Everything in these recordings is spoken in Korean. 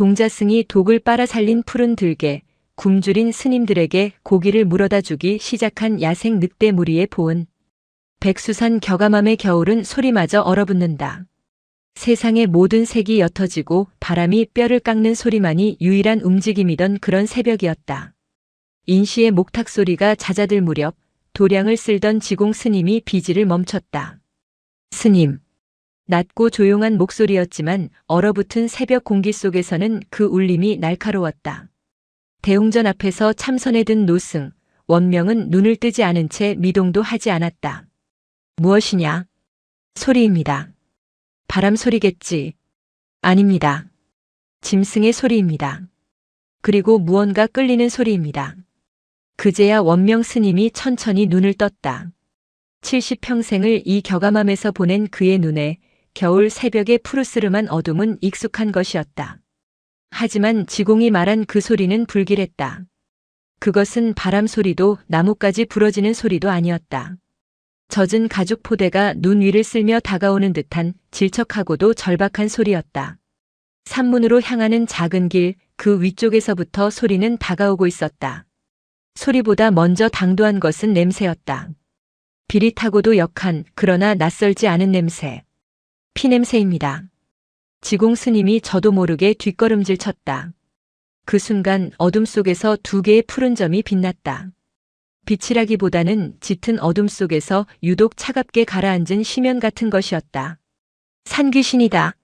동자승이 독을 빨아 살린 푸른 들개, 굶주린 스님들에게 고기를 물어다 주기 시작한 야생 늑대 무리의 보은. 백수산 겨가맘의 겨울은 소리마저 얼어붙는다. 세상의 모든 색이 옅어지고 바람이 뼈를 깎는 소리만이 유일한 움직임이던 그런 새벽이었다. 인시의 목탁 소리가 잦아들 무렵 도량을 쓸던 지공 스님이 비지를 멈췄다. 스님. 낮고 조용한 목소리였지만 얼어붙은 새벽 공기 속에서는 그 울림이 날카로웠다. 대웅전 앞에서 참선에 든 노승, 원명은 눈을 뜨지 않은 채 미동도 하지 않았다. 무엇이냐? 소리입니다. 바람 소리겠지. 아닙니다. 짐승의 소리입니다. 그리고 무언가 끌리는 소리입니다. 그제야 원명 스님이 천천히 눈을 떴다. 70평생을 이 겨가맘에서 보낸 그의 눈에 겨울 새벽의 푸르스름한 어둠은 익숙한 것이었다. 하지만 지공이 말한 그 소리는 불길했다. 그것은 바람 소리도 나뭇가지 부러지는 소리도 아니었다. 젖은 가죽 포대가 눈 위를 쓸며 다가오는 듯한 질척하고도 절박한 소리였다. 산문으로 향하는 작은 길, 그 위쪽에서부터 소리는 다가오고 있었다. 소리보다 먼저 당도한 것은 냄새였다. 비릿하고도 역한, 그러나 낯설지 않은 냄새. 피냄새입니다. 지공 스님이 저도 모르게 뒷걸음질 쳤다. 그 순간 어둠 속에서 두 개의 푸른 점이 빛났다. 빛이라기보다는 짙은 어둠 속에서 유독 차갑게 가라앉은 심연 같은 것이었다. 산귀신이다.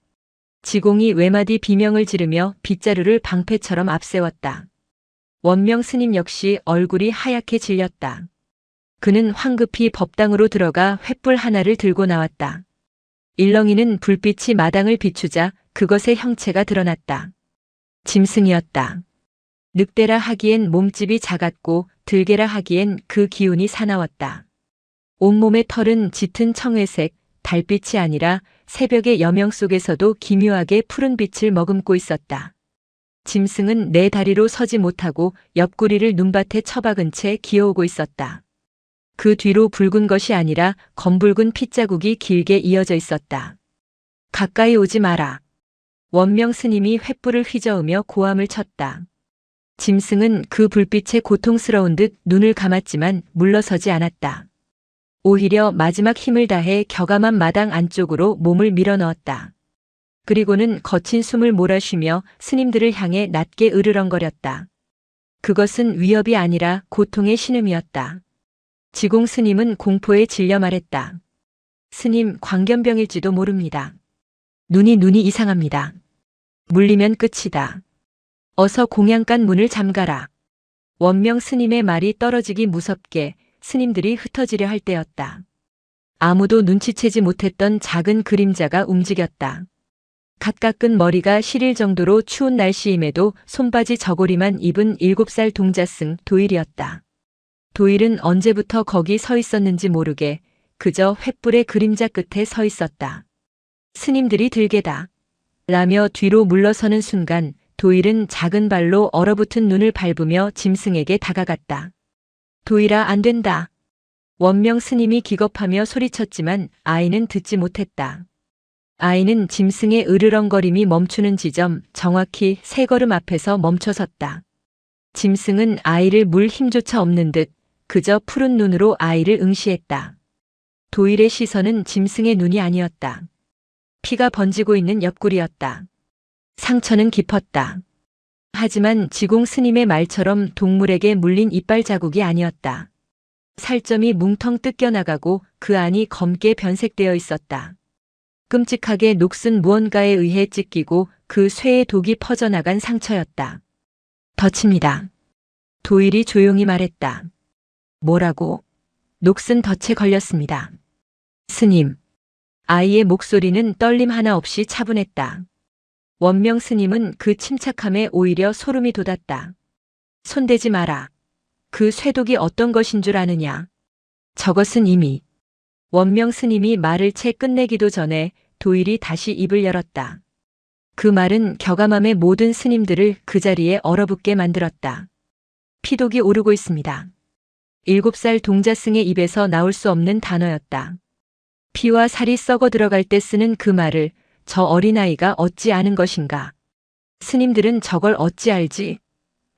지공이 외마디 비명을 지르며 빗자루를 방패처럼 앞세웠다. 원명 스님 역시 얼굴이 하얗게 질렸다. 그는 황급히 법당으로 들어가 횃불 하나를 들고 나왔다. 일렁이는 불빛이 마당을 비추자 그것의 형체가 드러났다. 짐승이었다. 늑대라 하기엔 몸집이 작았고 들개라 하기엔 그 기운이 사나웠다. 온몸의 털은 짙은 청회색, 달빛이 아니라 새벽의 여명 속에서도 기묘하게 푸른 빛을 머금고 있었다. 짐승은 네 다리로 서지 못하고 옆구리를 눈밭에 처박은 채 기어오고 있었다. 그 뒤로 붉은 것이 아니라 검붉은 핏자국이 길게 이어져 있었다. 가까이 오지 마라. 원명 스님이 횃불을 휘저으며 고함을 쳤다. 짐승은 그 불빛에 고통스러운 듯 눈을 감았지만 물러서지 않았다. 오히려 마지막 힘을 다해 겨가만 마당 안쪽으로 몸을 밀어넣었다. 그리고는 거친 숨을 몰아쉬며 스님들을 향해 낮게 으르렁거렸다. 그것은 위협이 아니라 고통의 신음이었다. 지공 스님은 공포에 질려 말했다. 스님, 광견병일지도 모릅니다. 눈이 이상합니다. 물리면 끝이다. 어서 공양간 문을 잠가라. 원명 스님의 말이 떨어지기 무섭게 스님들이 흩어지려 할 때였다. 아무도 눈치채지 못했던 작은 그림자가 움직였다. 갓 깎은 머리가 시릴 정도로 추운 날씨임에도 손바지 저고리만 입은 7살 동자승 도일이었다. 도일은 언제부터 거기 서 있었는지 모르게 그저 횃불의 그림자 끝에 서 있었다. 스님들이 들개다. 라며 뒤로 물러서는 순간 도일은 작은 발로 얼어붙은 눈을 밟으며 짐승에게 다가갔다. 도일아, 안 된다. 원명 스님이 기겁하며 소리쳤지만 아이는 듣지 못했다. 아이는 짐승의 으르렁거림이 멈추는 지점 정확히 3걸음 앞에서 멈춰섰다. 짐승은 아이를 물 힘조차 없는 듯 그저 푸른 눈으로 아이를 응시했다. 도일의 시선은 짐승의 눈이 아니었다. 피가 번지고 있는 옆구리였다. 상처는 깊었다. 하지만 지공 스님의 말처럼 동물에게 물린 이빨 자국이 아니었다. 살점이 뭉텅 뜯겨나가고 그 안이 검게 변색되어 있었다. 끔찍하게 녹슨 무언가에 의해 찢기고 그 쇠의 독이 퍼져나간 상처였다. 덫입니다. 도일이 조용히 말했다. 뭐라고? 녹슨 덫에 걸렸습니다. 스님. 아이의 목소리는 떨림 하나 없이 차분했다. 원명 스님은 그 침착함에 오히려 소름이 돋았다. 손대지 마라. 그 쇠독이 어떤 것인 줄 아느냐? 저것은 이미. 원명 스님이 말을 채 끝내기도 전에 도일이 다시 입을 열었다. 그 말은 겨가맘의 모든 스님들을 그 자리에 얼어붙게 만들었다. 피독이 오르고 있습니다. 7살 동자승의 입에서 나올 수 없는 단어였다. 피와 살이 썩어 들어갈 때 쓰는 그 말을 저 어린아이가 어찌 아는 것인가. 스님들은 저걸 어찌 알지?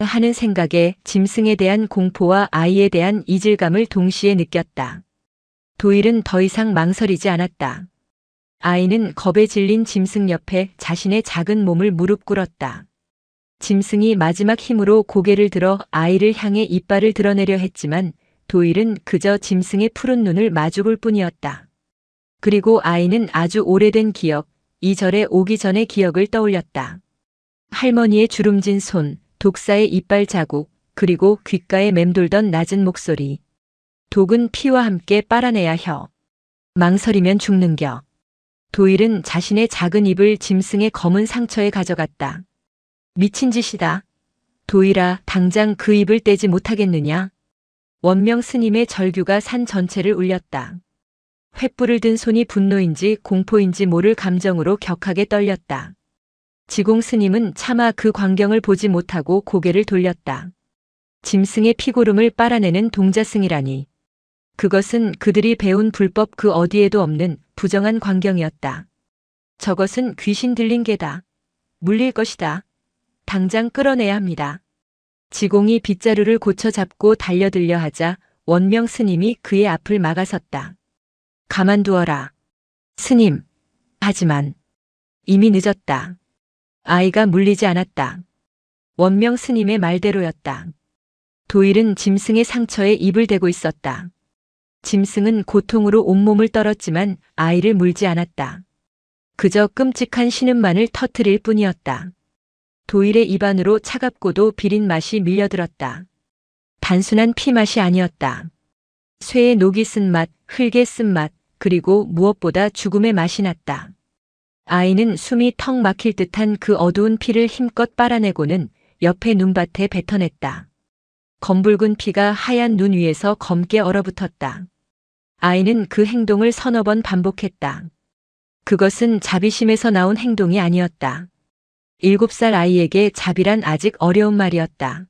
하는 생각에 짐승에 대한 공포와 아이에 대한 이질감을 동시에 느꼈다. 도일은 더 이상 망설이지 않았다. 아이는 겁에 질린 짐승 옆에 자신의 작은 몸을 무릎 꿇었다. 짐승이 마지막 힘으로 고개를 들어 아이를 향해 이빨을 드러내려 했지만 도일은 그저 짐승의 푸른 눈을 마주볼 뿐이었다. 그리고 아이는 아주 오래된 기억, 이 절에 오기 전의 기억을 떠올렸다. 할머니의 주름진 손, 독사의 이빨 자국, 그리고 귓가에 맴돌던 낮은 목소리. 독은 피와 함께 빨아내야 혀. 망설이면 죽는겨. 도일은 자신의 작은 입을 짐승의 검은 상처에 가져갔다. 미친 짓이다. 도일아, 당장 그 입을 떼지 못하겠느냐? 원명 스님의 절규가 산 전체를 울렸다. 횃불을 든 손이 분노인지 공포인지 모를 감정으로 격하게 떨렸다. 지공 스님은 차마 그 광경을 보지 못하고 고개를 돌렸다. 짐승의 피고름을 빨아내는 동자승이라니. 그것은 그들이 배운 불법 그 어디에도 없는 부정한 광경이었다. 저것은 귀신 들린 개다. 물릴 것이다. 당장 끌어내야 합니다. 지공이 빗자루를 고쳐 잡고 달려들려 하자 원명 스님이 그의 앞을 막아섰다. 가만두어라. 스님. 하지만 이미 늦었다. 아이가 물리지 않았다. 원명 스님의 말대로였다. 도일은 짐승의 상처에 입을 대고 있었다. 짐승은 고통으로 온몸을 떨었지만 아이를 물지 않았다. 그저 끔찍한 신음만을 터뜨릴 뿐이었다. 도일의 입안으로 차갑고도 비린 맛이 밀려들었다. 단순한 피맛이 아니었다. 쇠의 녹이 쓴 맛, 흙의 쓴맛, 그리고 무엇보다 죽음의 맛이 났다. 아이는 숨이 턱 막힐 듯한 그 어두운 피를 힘껏 빨아내고는 옆에 눈밭에 뱉어냈다. 검붉은 피가 하얀 눈 위에서 검게 얼어붙었다. 아이는 그 행동을 서너 번 반복했다. 그것은 자비심에서 나온 행동이 아니었다. 7살 아이에게 자비란 아직 어려운 말이었다.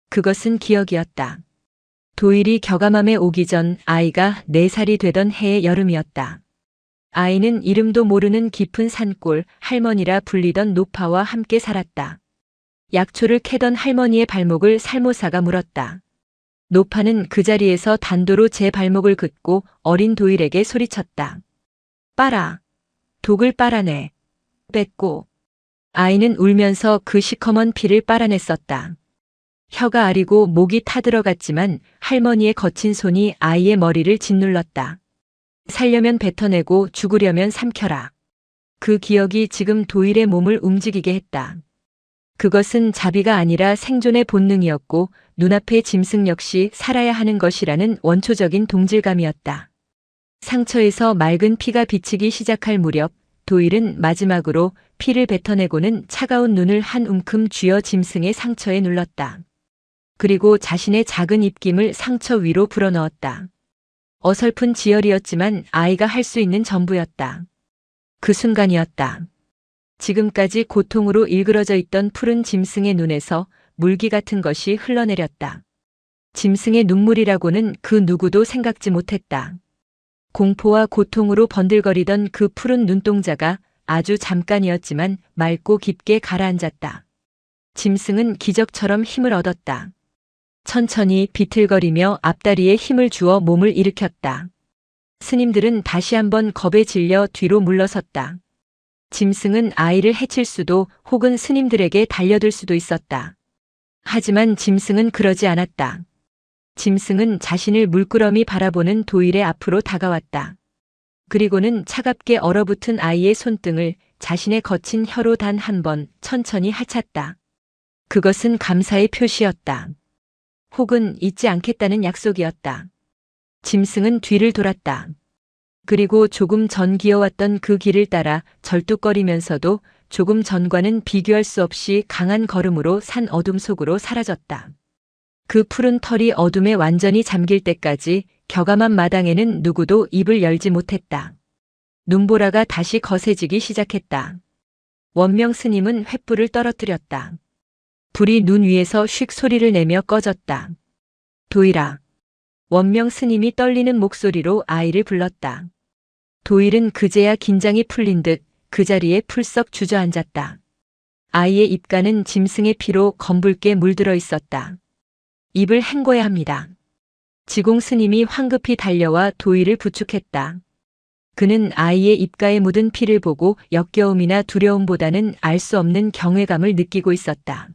그것은 기억이었다. 도일이 겨가맘에 오기 전 아이가 4살이 되던 해의 여름이었다. 아이는 이름도 모르는 깊은 산골 할머니라 불리던 노파와 함께 살았다. 약초를 캐던 할머니의 발목을 살모사가 물었다. 노파는 그 자리에서 단도로 제 발목을 긋고 어린 도일에게 소리쳤다. 빨아. 독을 빨아내. 뺏고. 아이는 울면서 그 시커먼 피를 빨아냈었다. 혀가 아리고 목이 타들어갔지만 할머니의 거친 손이 아이의 머리를 짓눌렀다. 살려면 뱉어내고 죽으려면 삼켜라. 그 기억이 지금 도일의 몸을 움직이게 했다. 그것은 자비가 아니라 생존의 본능이었고 눈앞의 짐승 역시 살아야 하는 것이라는 원초적인 동질감이었다. 상처에서 맑은 피가 비치기 시작할 무렵 도일은 마지막으로 피를 뱉어내고는 차가운 눈을 한 움큼 쥐어 짐승의 상처에 눌렀다. 그리고 자신의 작은 입김을 상처 위로 불어넣었다. 어설픈 지혈이었지만 아이가 할 수 있는 전부였다. 그 순간이었다. 지금까지 고통으로 일그러져 있던 푸른 짐승의 눈에서 물기 같은 것이 흘러내렸다. 짐승의 눈물이라고는 그 누구도 생각지 못했다. 공포와 고통으로 번들거리던 그 푸른 눈동자가 아주 잠깐이었지만 맑고 깊게 가라앉았다. 짐승은 기적처럼 힘을 얻었다. 천천히 비틀거리며 앞다리에 힘을 주어 몸을 일으켰다. 스님들은 다시 한번 겁에 질려 뒤로 물러섰다. 짐승은 아이를 해칠 수도 혹은 스님들에게 달려들 수도 있었다. 하지만 짐승은 그러지 않았다. 짐승은 자신을 물끄러미 바라보는 도일의 앞으로 다가왔다. 그리고는 차갑게 얼어붙은 아이의 손등을 자신의 거친 혀로 단 한 번 천천히 핥았다. 그것은 감사의 표시였다. 혹은 잊지 않겠다는 약속이었다. 짐승은 뒤를 돌았다. 그리고 조금 전 기어왔던 그 길을 따라 절뚝거리면서도 조금 전과는 비교할 수 없이 강한 걸음으로 산 어둠 속으로 사라졌다. 그 푸른 털이 어둠에 완전히 잠길 때까지 겨가만 마당에는 누구도 입을 열지 못했다. 눈보라가 다시 거세지기 시작했다. 원명 스님은 횃불을 떨어뜨렸다. 불이 눈 위에서 휙 소리를 내며 꺼졌다. 도일아. 원명 스님이 떨리는 목소리로 아이를 불렀다. 도일은 그제야 긴장이 풀린 듯 그 자리에 풀썩 주저앉았다. 아이의 입가는 짐승의 피로 검붉게 물들어 있었다. 입을 헹궈야 합니다. 지공 스님이 황급히 달려와 도의를 부축했다. 그는 아이의 입가에 묻은 피를 보고 역겨움이나 두려움보다는 알 수 없는 경외감을 느끼고 있었다.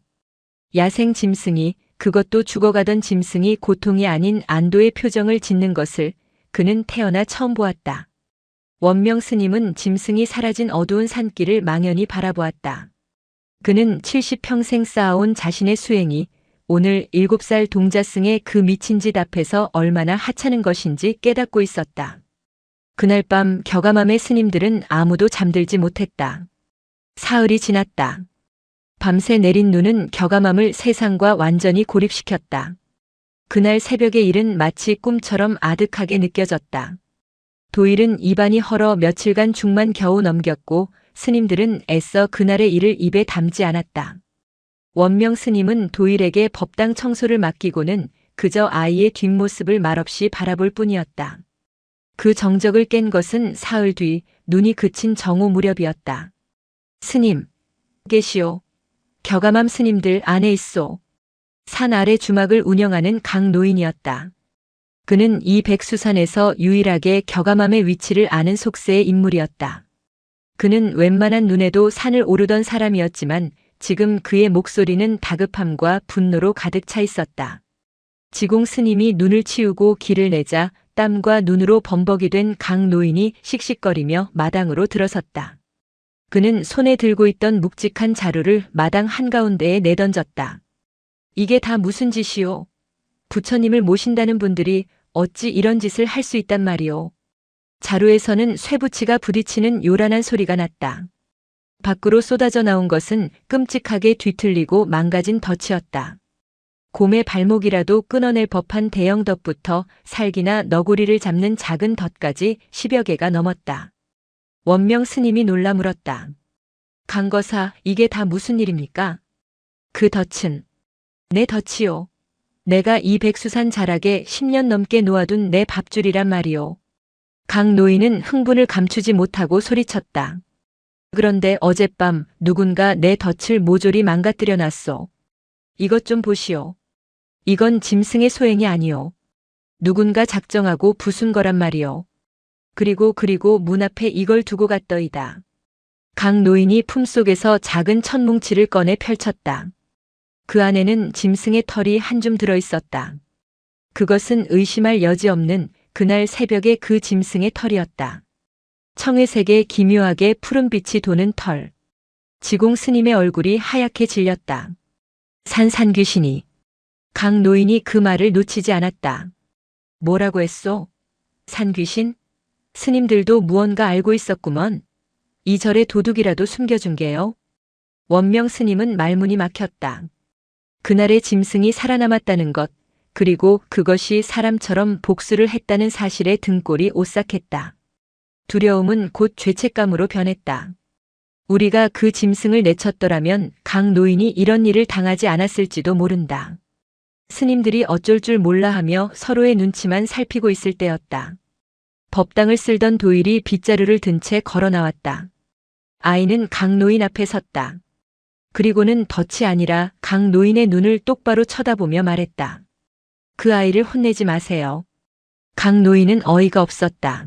야생 짐승이, 그것도 죽어가던 짐승이 고통이 아닌 안도의 표정을 짓는 것을 그는 태어나 처음 보았다. 원명 스님은 짐승이 사라진 어두운 산길을 망연히 바라보았다. 그는 70평생 쌓아온 자신의 수행이 오늘 7살 동자승의 그 미친 짓 앞에서 얼마나 하찮은 것인지 깨닫고 있었다. 그날 밤 겨가맘의 스님들은 아무도 잠들지 못했다. 사흘이 지났다. 밤새 내린 눈은 겨가맘을 세상과 완전히 고립시켰다. 그날 새벽의 일은 마치 꿈처럼 아득하게 느껴졌다. 도일은 입안이 헐어 며칠간 죽만 겨우 넘겼고 스님들은 애써 그날의 일을 입에 담지 않았다. 원명 스님은 도일에게 법당 청소를 맡기고는 그저 아이의 뒷모습을 말없이 바라볼 뿐이었다. 그 정적을 깬 것은 사흘 뒤 눈이 그친 정오 무렵이었다. 스님, 계시오. 겨가맘 스님들 안에 있소. 산 아래 주막을 운영하는 강노인이었다. 그는 이 백수산에서 유일하게 겨가맘의 위치를 아는 속세의 인물이었다. 그는 웬만한 눈에도 산을 오르던 사람이었지만 지금 그의 목소리는 다급함과 분노로 가득 차 있었다. 지공 스님이 눈을 치우고 길을 내자 땀과 눈으로 범벅이 된 강노인이 씩씩거리며 마당으로 들어섰다. 그는 손에 들고 있던 묵직한 자루를 마당 한가운데에 내던졌다. 이게 다 무슨 짓이오? 부처님을 모신다는 분들이 어찌 이런 짓을 할 수 있단 말이오? 자루에서는 쇠붙이가 부딪히는 요란한 소리가 났다. 밖으로 쏟아져 나온 것은 끔찍하게 뒤틀리고 망가진 덫이었다. 곰의 발목이라도 끊어낼 법한 대형 덫부터 살기나 너구리를 잡는 작은 덫까지 10여 개가 넘었다. 원명 스님이 놀라 물었다. 강거사, 이게 다 무슨 일입니까? 그 덫은 내 덫이요. 내가 이 백수산 자락에 10년 넘게 놓아둔 내 밥줄이란 말이오. 강 노인은 흥분을 감추지 못하고 소리쳤다. 그런데 어젯밤 누군가 내 덫을 모조리 망가뜨려 놨소. 이것 좀 보시오. 이건 짐승의 소행이 아니오. 누군가 작정하고 부순 거란 말이오. 그리고 문 앞에 이걸 두고 갔더이다. 강 노인이 품속에서 작은 천뭉치를 꺼내 펼쳤다. 그 안에는 짐승의 털이 한 줌 들어 있었다. 그것은 의심할 여지 없는 그날 새벽의 그 짐승의 털이었다. 청회색의 기묘하게 푸른 빛이 도는 털. 지공 스님의 얼굴이 하얗게 질렸다. 산산귀신이. 강 노인이 그 말을 놓치지 않았다. 뭐라고 했소? 산귀신? 스님들도 무언가 알고 있었구먼. 이 절에 도둑이라도 숨겨준 게요. 원명 스님은 말문이 막혔다. 그날의 짐승이 살아남았다는 것, 그리고 그것이 사람처럼 복수를 했다는 사실에 등골이 오싹했다. 두려움은 곧 죄책감으로 변했다. 우리가 그 짐승을 내쳤더라면 강 노인이 이런 일을 당하지 않았을지도 모른다. 스님들이 어쩔 줄 몰라 하며 서로의 눈치만 살피고 있을 때였다. 법당을 쓸던 도일이 빗자루를 든 채 걸어 나왔다. 아이는 강 노인 앞에 섰다. 그리고는 덫이 아니라 강 노인의 눈을 똑바로 쳐다보며 말했다. 그 아이를 혼내지 마세요. 강 노인은 어이가 없었다.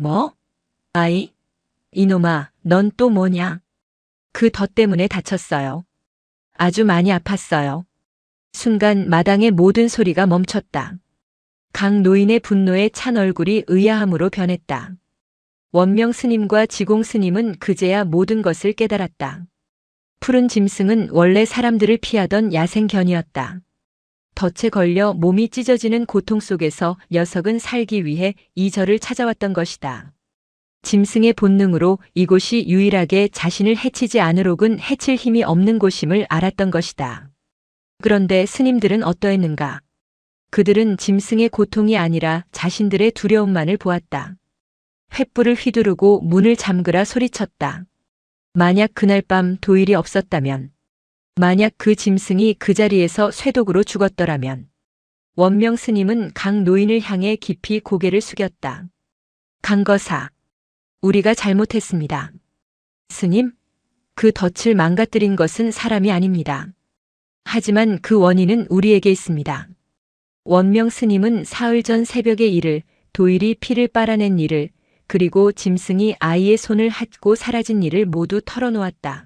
뭐? 아이? 이놈아, 넌 또 뭐냐? 그 덫 때문에 다쳤어요. 아주 많이 아팠어요. 순간 마당의 모든 소리가 멈췄다. 강 노인의 분노에 찬 얼굴이 의아함으로 변했다. 원명 스님과 지공 스님은 그제야 모든 것을 깨달았다. 푸른 짐승은 원래 사람들을 피하던 야생견이었다. 덫에 걸려 몸이 찢어지는 고통 속에서 녀석은 살기 위해 이 절을 찾아왔던 것이다. 짐승의 본능으로 이곳이 유일하게 자신을 해치지 않으로군 해칠 힘이 없는 곳임을 알았던 것이다. 그런데 스님들은 어떠했는가? 그들은 짐승의 고통이 아니라 자신들의 두려움만을 보았다. 횃불을 휘두르고 문을 잠그라 소리쳤다. 만약 그날 밤 도일이 없었다면, 만약 그 짐승이 그 자리에서 쇠독으로 죽었더라면, 원명 스님은 강 노인을 향해 깊이 고개를 숙였다. 강거사, 우리가 잘못했습니다. 스님? 그 덫을 망가뜨린 것은 사람이 아닙니다. 하지만 그 원인은 우리에게 있습니다. 원명 스님은 사흘 전 새벽의 일을, 도일이 피를 빨아낸 일을, 그리고 짐승이 아이의 손을 핥고 사라진 일을 모두 털어놓았다.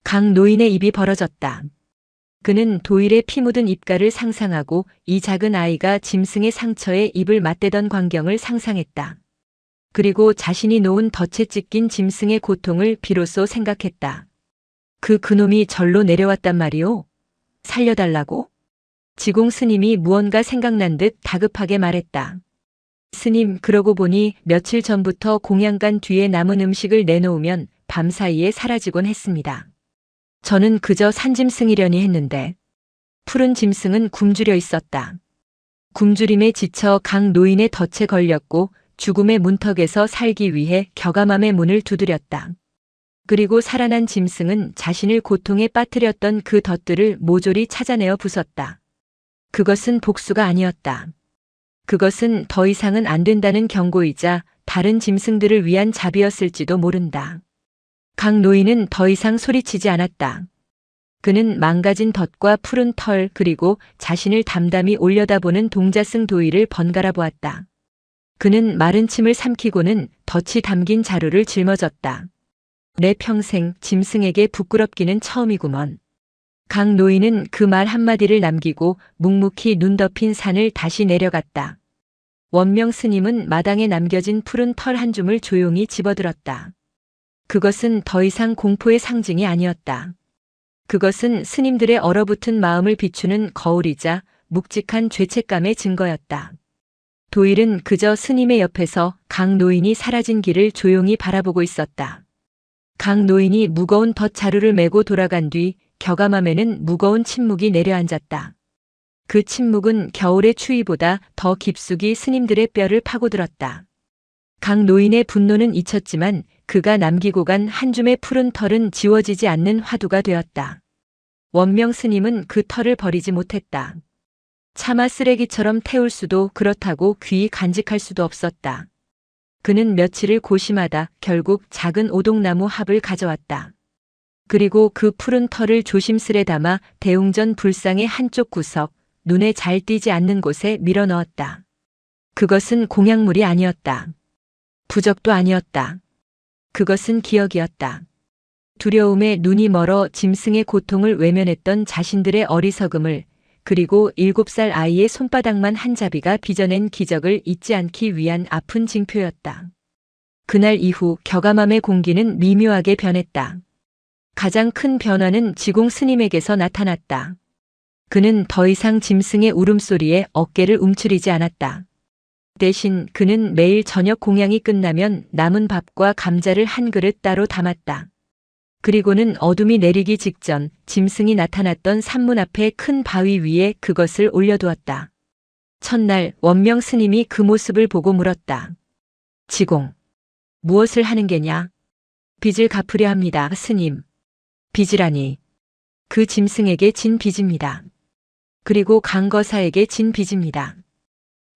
강 노인의 입이 벌어졌다. 그는 도일의 피 묻은 입가를 상상하고 이 작은 아이가 짐승의 상처에 입을 맞대던 광경을 상상했다. 그리고 자신이 놓은 덫에 찢긴 짐승의 고통을 비로소 생각했다. 그놈이 절로 내려왔단 말이오? 살려달라고? 지공 스님이 무언가 생각난 듯 다급하게 말했다. 스님, 그러고 보니 며칠 전부터 공양간 뒤에 남은 음식을 내놓으면 밤사이에 사라지곤 했습니다. 저는 그저 산짐승이려니 했는데 푸른 짐승은 굶주려 있었다. 굶주림에 지쳐 강 노인의 덫에 걸렸고 죽음의 문턱에서 살기 위해 겨가맘의 문을 두드렸다. 그리고 살아난 짐승은 자신을 고통에 빠뜨렸던 그 덫들을 모조리 찾아내어 부쉈다. 그것은 복수가 아니었다. 그것은 더 이상은 안 된다는 경고이자 다른 짐승들을 위한 자비였을지도 모른다. 강 노인은 더 이상 소리치지 않았다. 그는 망가진 덫과 푸른 털 그리고 자신을 담담히 올려다보는 동자승 도일을 번갈아 보았다. 그는 마른 침을 삼키고는 덫이 담긴 자루를 짊어졌다. 내 평생 짐승에게 부끄럽기는 처음이구먼. 강 노인은 그 말 한마디를 남기고 묵묵히 눈 덮인 산을 다시 내려갔다. 원명 스님은 마당에 남겨진 푸른 털 한 줌을 조용히 집어들었다. 그것은 더 이상 공포의 상징이 아니었다. 그것은 스님들의 얼어붙은 마음을 비추는 거울이자 묵직한 죄책감의 증거였다. 도일은 그저 스님의 옆에서 강 노인이 사라진 길을 조용히 바라보고 있었다. 강 노인이 무거운 덫 자루를 메고 돌아간 뒤 겨가맘에는 무거운 침묵이 내려앉았다. 그 침묵은 겨울의 추위보다 더 깊숙이 스님들의 뼈를 파고들었다. 강 노인의 분노는 잊혔지만 그가 남기고 간 한 줌의 푸른 털은 지워지지 않는 화두가 되었다. 원명 스님은 그 털을 버리지 못했다. 차마 쓰레기처럼 태울 수도 그렇다고 귀히 간직할 수도 없었다. 그는 며칠을 고심하다 결국 작은 오동나무 합을 가져왔다. 그리고 그 푸른 털을 조심스레 담아 대웅전 불상의 한쪽 구석, 눈에 잘 띄지 않는 곳에 밀어 넣었다. 그것은 공약물이 아니었다. 부적도 아니었다. 그것은 기억이었다. 두려움에 눈이 멀어 짐승의 고통을 외면했던 자신들의 어리석음을, 그리고 7살 아이의 손바닥만 한 자비가 빚어낸 기적을 잊지 않기 위한 아픈 징표였다. 그날 이후 겨가맘의 공기는 미묘하게 변했다. 가장 큰 변화는 지공 스님에게서 나타났다. 그는 더 이상 짐승의 울음소리에 어깨를 움츠리지 않았다. 대신 그는 매일 저녁 공양이 끝나면 남은 밥과 감자를 한 그릇 따로 담았다. 그리고는 어둠이 내리기 직전 짐승이 나타났던 산문 앞의 큰 바위 위에 그것을 올려두었다. 첫날 원명 스님이 그 모습을 보고 물었다. 지공, 무엇을 하는 게냐? 빚을 갚으려 합니다, 스님. 빚이라니. 그 짐승에게 진 빚입니다. 그리고 강거사에게 진 빚입니다.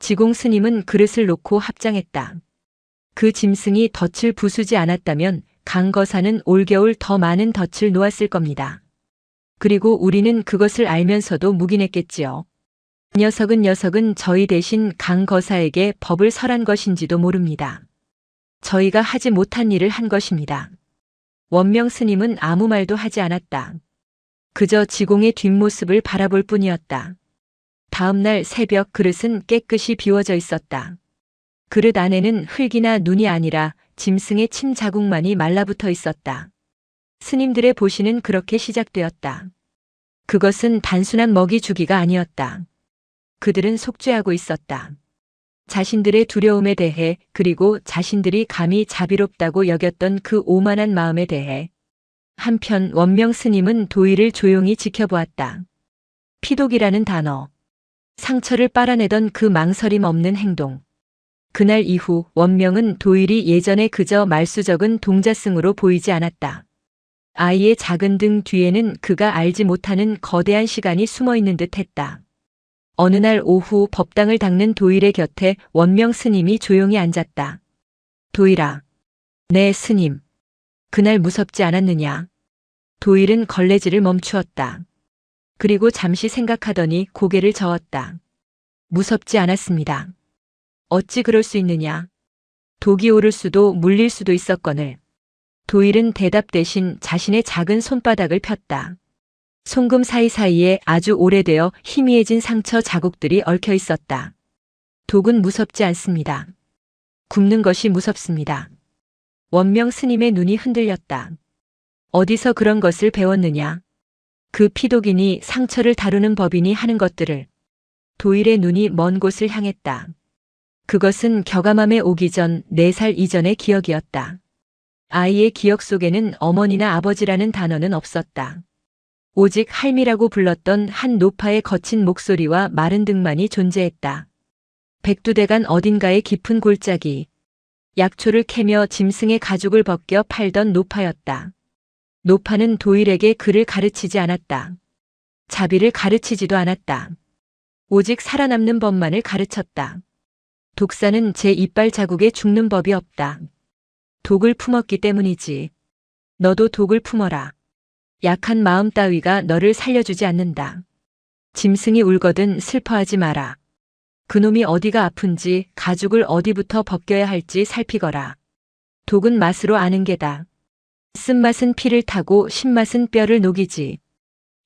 지공 스님은 그릇을 놓고 합장했다. 그 짐승이 덫을 부수지 않았다면 강거사는 올겨울 더 많은 덫을 놓았을 겁니다. 그리고 우리는 그것을 알면서도 묵인했겠지요. 녀석은 저희 대신 강거사에게 법을 설한 것인지도 모릅니다. 저희가 하지 못한 일을 한 것입니다. 원명 스님은 아무 말도 하지 않았다. 그저 지공의 뒷모습을 바라볼 뿐이었다. 다음 날 새벽 그릇은 깨끗이 비워져 있었다. 그릇 안에는 흙이나 눈이 아니라 짐승의 침 자국만이 말라붙어 있었다. 스님들의 보시는 그렇게 시작되었다. 그것은 단순한 먹이 주기가 아니었다. 그들은 속죄하고 있었다. 자신들의 두려움에 대해, 그리고 자신들이 감히 자비롭다고 여겼던 그 오만한 마음에 대해. 한편 원명 스님은 도일을 조용히 지켜보았다. 피독이라는 단어. 상처를 빨아내던 그 망설임 없는 행동. 그날 이후 원명은 도일이 예전에 그저 말수적은 동자승으로 보이지 않았다. 아이의 작은 등 뒤에는 그가 알지 못하는 거대한 시간이 숨어 있는 듯 했다. 어느 날 오후 법당을 닦는 도일의 곁에 원명 스님이 조용히 앉았다. 도일아. 네, 스님. 그날 무섭지 않았느냐? 도일은 걸레질을 멈추었다. 그리고 잠시 생각하더니 고개를 저었다. 무섭지 않았습니다. 어찌 그럴 수 있느냐. 독이 오를 수도 물릴 수도 있었거늘. 도일은 대답 대신 자신의 작은 손바닥을 폈다. 송금 사이사이에 아주 오래되어 희미해진 상처 자국들이 얽혀 있었다. 독은 무섭지 않습니다. 굽는 것이 무섭습니다. 원명 스님의 눈이 흔들렸다. 어디서 그런 것을 배웠느냐? 그 피독이니 상처를 다루는 법이니 하는 것들을. 도일의 눈이 먼 곳을 향했다. 그것은 겨가맘에 오기 전 4살 이전의 기억이었다. 아이의 기억 속에는 어머니나 아버지라는 단어는 없었다. 오직 할미라고 불렀던 한 노파의 거친 목소리와 마른 등만이 존재했다. 백두대간 어딘가의 깊은 골짜기. 약초를 캐며 짐승의 가죽을 벗겨 팔던 노파였다. 노파는 도일에게 글을 가르치지 않았다. 자비를 가르치지도 않았다. 오직 살아남는 법만을 가르쳤다. 독사는 제 이빨 자국에 죽는 법이 없다. 독을 품었기 때문이지. 너도 독을 품어라. 약한 마음 따위가 너를 살려주지 않는다. 짐승이 울거든 슬퍼하지 마라. 그놈이 어디가 아픈지 가죽을 어디부터 벗겨야 할지 살피거라. 독은 맛으로 아는 게다. 쓴맛은 피를 타고 신맛은 뼈를 녹이지.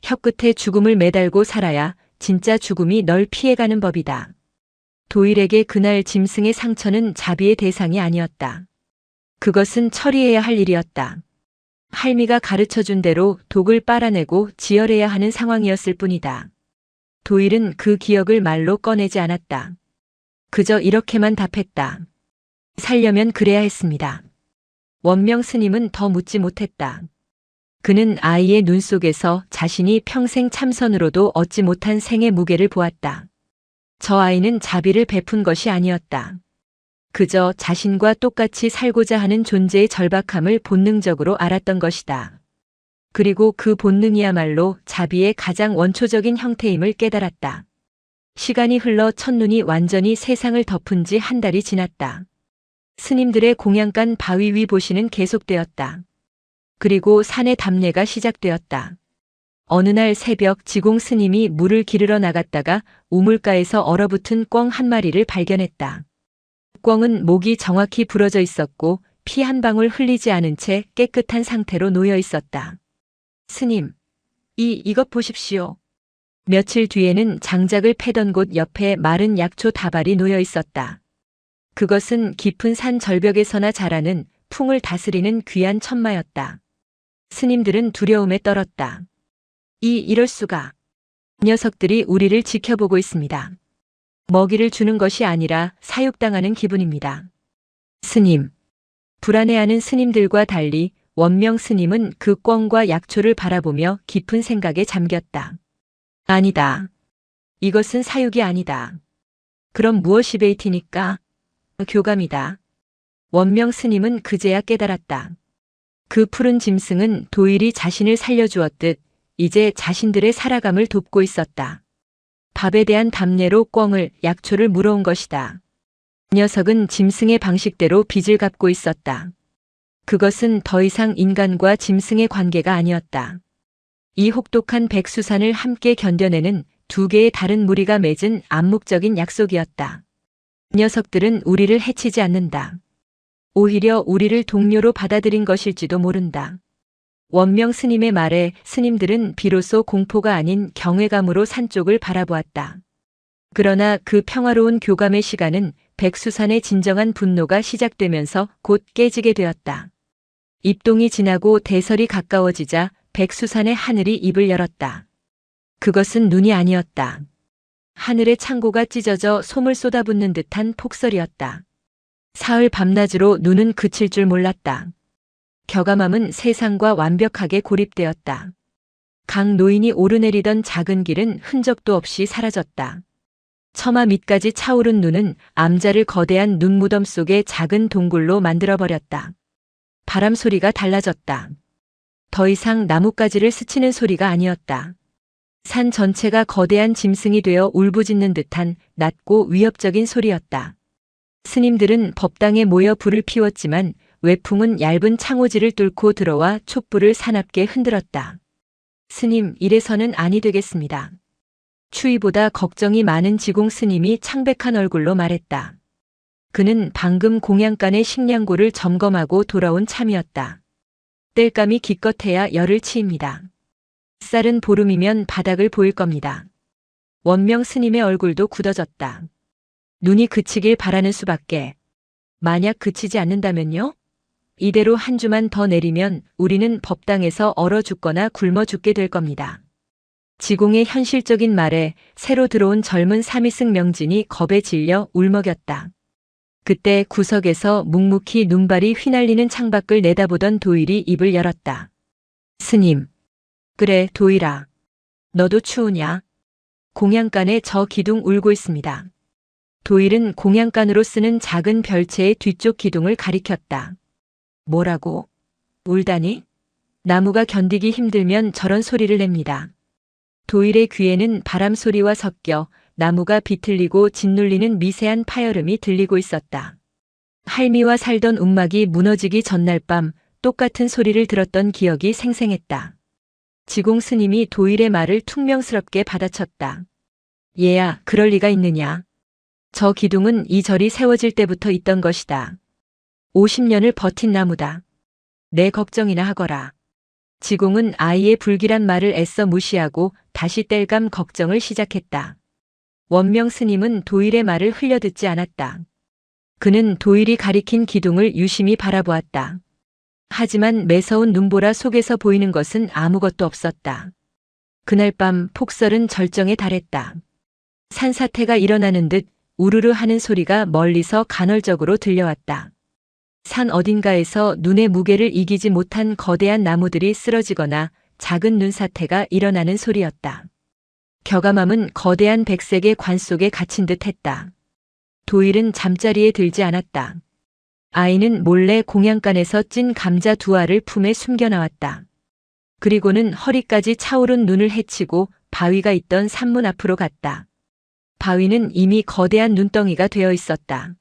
혀끝에 죽음을 매달고 살아야 진짜 죽음이 널 피해가는 법이다. 도일에게 그날 짐승의 상처는 자비의 대상이 아니었다. 그것은 처리해야 할 일이었다. 할미가 가르쳐준 대로 독을 빨아내고 지혈해야 하는 상황이었을 뿐이다. 도일은 그 기억을 말로 꺼내지 않았다. 그저 이렇게만 답했다. 살려면 그래야 했습니다. 원명 스님은 더 묻지 못했다. 그는 아이의 눈 속에서 자신이 평생 참선으로도 얻지 못한 생의 무게를 보았다. 저 아이는 자비를 베푼 것이 아니었다. 그저 자신과 똑같이 살고자 하는 존재의 절박함을 본능적으로 알았던 것이다. 그리고 그 본능이야말로 자비의 가장 원초적인 형태임을 깨달았다. 시간이 흘러 첫눈이 완전히 세상을 덮은 지 한 달이 지났다. 스님들의 공양간 바위 위 보시는 계속되었다. 그리고 산의 답례가 시작되었다. 어느 날 새벽 지공 스님이 물을 기르러 나갔다가 우물가에서 얼어붙은 꿩 한 마리를 발견했다. 꿩은 목이 정확히 부러져 있었고 피 한 방울 흘리지 않은 채 깨끗한 상태로 놓여 있었다. 스님, 이것 보십시오. 며칠 뒤에는 장작을 패던 곳 옆에 마른 약초 다발이 놓여 있었다. 그것은 깊은 산 절벽에서나 자라는 풍을 다스리는 귀한 천마였다. 스님들은 두려움에 떨었다. 이럴 수가. 녀석들이 우리를 지켜보고 있습니다. 먹이를 주는 것이 아니라 사육당하는 기분입니다. 스님. 불안해하는 스님들과 달리 원명 스님은 그 꿩과 약초를 바라보며 깊은 생각에 잠겼다. 아니다. 이것은 사육이 아니다. 그럼 무엇이 베이티니까? 교감이다. 원명 스님은 그제야 깨달았다. 그 푸른 짐승은 도일이 자신을 살려주었듯 이제 자신들의 살아감을 돕고 있었다. 밥에 대한 답례로 꿩을 약초를 물어온 것이다. 녀석은 짐승의 방식대로 빚을 갚고 있었다. 그것은 더 이상 인간과 짐승의 관계가 아니었다. 이 혹독한 백수산을 함께 견뎌내는 2개의 다른 무리가 맺은 암묵적인 약속이었다. 녀석들은 우리를 해치지 않는다. 오히려 우리를 동료로 받아들인 것일지도 모른다. 원명 스님의 말에 스님들은 비로소 공포가 아닌 경외감으로 산 쪽을 바라보았다. 그러나 그 평화로운 교감의 시간은 백수산의 진정한 분노가 시작되면서 곧 깨지게 되었다. 입동이 지나고 대설이 가까워지자 백수산의 하늘이 입을 열었다. 그것은 눈이 아니었다. 하늘의 창고가 찢어져 솜을 쏟아붓는 듯한 폭설이었다. 사흘 밤낮으로 눈은 그칠 줄 몰랐다. 겨가맘은 세상과 완벽하게 고립되었다. 강 노인이 오르내리던 작은 길은 흔적도 없이 사라졌다. 처마 밑까지 차오른 눈은 암자를 거대한 눈무덤 속의 작은 동굴로 만들어버렸다. 바람 소리가 달라졌다. 더 이상 나뭇가지를 스치는 소리가 아니었다. 산 전체가 거대한 짐승이 되어 울부짖는 듯한 낮고 위협적인 소리였다. 스님들은 법당에 모여 불을 피웠지만 외풍은 얇은 창호지를 뚫고 들어와 촛불을 사납게 흔들었다. 스님, 이래서는 아니 되겠습니다. 추위보다 걱정이 많은 지공 스님이 창백한 얼굴로 말했다. 그는 방금 공양간의 식량고를 점검하고 돌아온 참이었다. 땔감이 기껏해야 열을 치입니다. 쌀은 보름이면 바닥을 보일 겁니다. 원명 스님의 얼굴도 굳어졌다. 눈이 그치길 바라는 수밖에. 만약 그치지 않는다면요? 이대로 한 주만 더 내리면 우리는 법당에서 얼어 죽거나 굶어 죽게 될 겁니다. 지공의 현실적인 말에 새로 들어온 젊은 사미승 명진이 겁에 질려 울먹였다. 그때 구석에서 묵묵히 눈발이 휘날리는 창밖을 내다보던 도일이 입을 열었다. 스님. 그래, 도일아. 너도 추우냐? 공양간에 저 기둥 울고 있습니다. 도일은 공양간으로 쓰는 작은 별채의 뒤쪽 기둥을 가리켰다. 뭐라고? 울다니? 나무가 견디기 힘들면 저런 소리를 냅니다. 도일의 귀에는 바람 소리와 섞여 나무가 비틀리고 짓눌리는 미세한 파열음이 들리고 있었다. 할미와 살던 움막이 무너지기 전날 밤 똑같은 소리를 들었던 기억이 생생했다. 지공 스님이 도일의 말을 퉁명스럽게 받아쳤다. 얘야, 그럴 리가 있느냐. 저 기둥은 이 절이 세워질 때부터 있던 것이다. 50년을 버틴 나무다. 내 걱정이나 하거라. 지공은 아이의 불길한 말을 애써 무시하고 다시 땔감 걱정을 시작했다. 원명 스님은 도일의 말을 흘려듣지 않았다. 그는 도일이 가리킨 기둥을 유심히 바라보았다. 하지만 매서운 눈보라 속에서 보이는 것은 아무것도 없었다. 그날 밤 폭설은 절정에 달했다. 산사태가 일어나는 듯 우르르 하는 소리가 멀리서 간헐적으로 들려왔다. 산 어딘가에서 눈의 무게를 이기지 못한 거대한 나무들이 쓰러지거나 작은 눈사태가 일어나는 소리였다. 겨가맘은 거대한 백색의 관 속에 갇힌 듯 했다. 도일은 잠자리에 들지 않았다. 아이는 몰래 공양간에서 찐 감자 2알을 품에 숨겨나왔다. 그리고는 허리까지 차오른 눈을 헤치고 바위가 있던 산문 앞으로 갔다. 바위는 이미 거대한 눈덩이가 되어 있었다.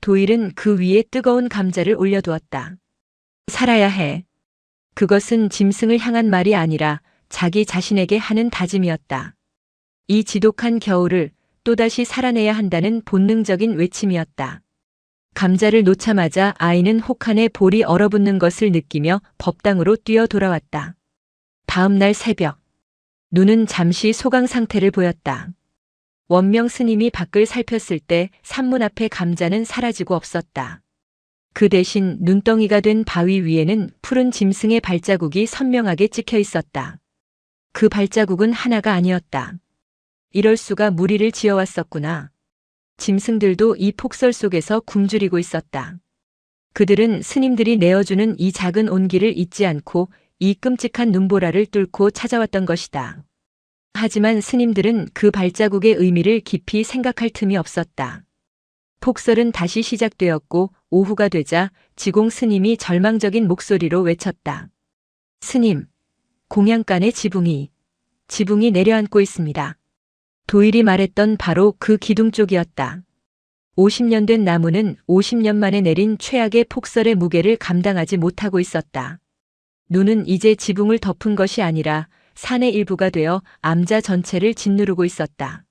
도일은 그 위에 뜨거운 감자를 올려두었다. 살아야 해. 그것은 짐승을 향한 말이 아니라 자기 자신에게 하는 다짐이었다. 이 지독한 겨울을 또다시 살아내야 한다는 본능적인 외침이었다. 감자를 놓자마자 아이는 혹한에 볼이 얼어붙는 것을 느끼며 법당으로 뛰어 돌아왔다. 다음 날 새벽. 눈은 잠시 소강 상태를 보였다. 원명 스님이 밖을 살폈을 때 산문 앞의 감자는 사라지고 없었다. 그 대신 눈덩이가 된 바위 위에는 푸른 짐승의 발자국이 선명하게 찍혀 있었다. 그 발자국은 하나가 아니었다. 이럴 수가 무리를 지어왔었구나. 짐승들도 이 폭설 속에서 굶주리고 있었다. 그들은 스님들이 내어주는 이 작은 온기를 잊지 않고 이 끔찍한 눈보라를 뚫고 찾아왔던 것이다. 하지만 스님들은 그 발자국의 의미를 깊이 생각할 틈이 없었다. 폭설은 다시 시작되었고 오후가 되자 지공 스님이 절망적인 목소리로 외쳤다. 스님, 공양간의 지붕이 내려앉고 있습니다. 도일이 말했던 바로 그 기둥 쪽이었다. 50년 된 나무는 50년 만에 내린 최악의 폭설의 무게를 감당하지 못하고 있었다. 눈은 이제 지붕을 덮은 것이 아니라 산의 일부가 되어 암자 전체를 짓누르고 있었다.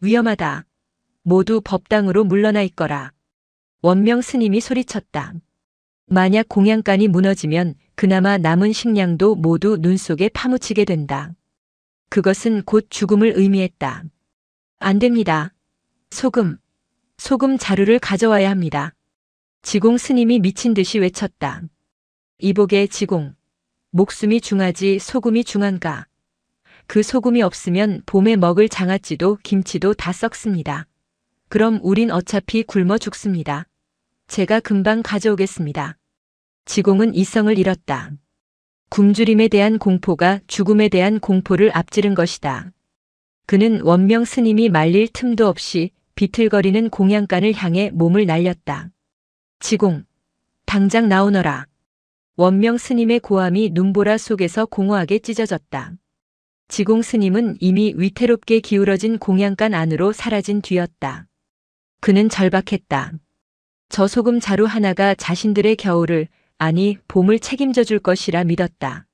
위험하다. 모두 법당으로 물러나 있거라. 원명 스님이 소리쳤다. 만약 공양간이 무너지면 그나마 남은 식량도 모두 눈 속에 파묻히게 된다. 그것은 곧 죽음을 의미했다. 안 됩니다. 소금 자루를 가져와야 합니다. 지공 스님이 미친 듯이 외쳤다. 이복의 지공. 목숨이 중하지 소금이 중한가. 그 소금이 없으면 봄에 먹을 장아찌도 김치도 다 썩습니다. 그럼 우린 어차피 굶어 죽습니다. 제가 금방 가져오겠습니다. 지공은 이성을 잃었다. 굶주림에 대한 공포가 죽음에 대한 공포를 앞지른 것이다. 그는 원명 스님이 말릴 틈도 없이 비틀거리는 공양간을 향해 몸을 날렸다. 지공, 당장 나오너라. 원명 스님의 고함이 눈보라 속에서 공허하게 찢어졌다. 지공 스님은 이미 위태롭게 기울어진 공양간 안으로 사라진 뒤였다. 그는 절박했다. 저 소금 자루 하나가 자신들의 겨울을, 아니 봄을 책임져 줄 것이라 믿었다.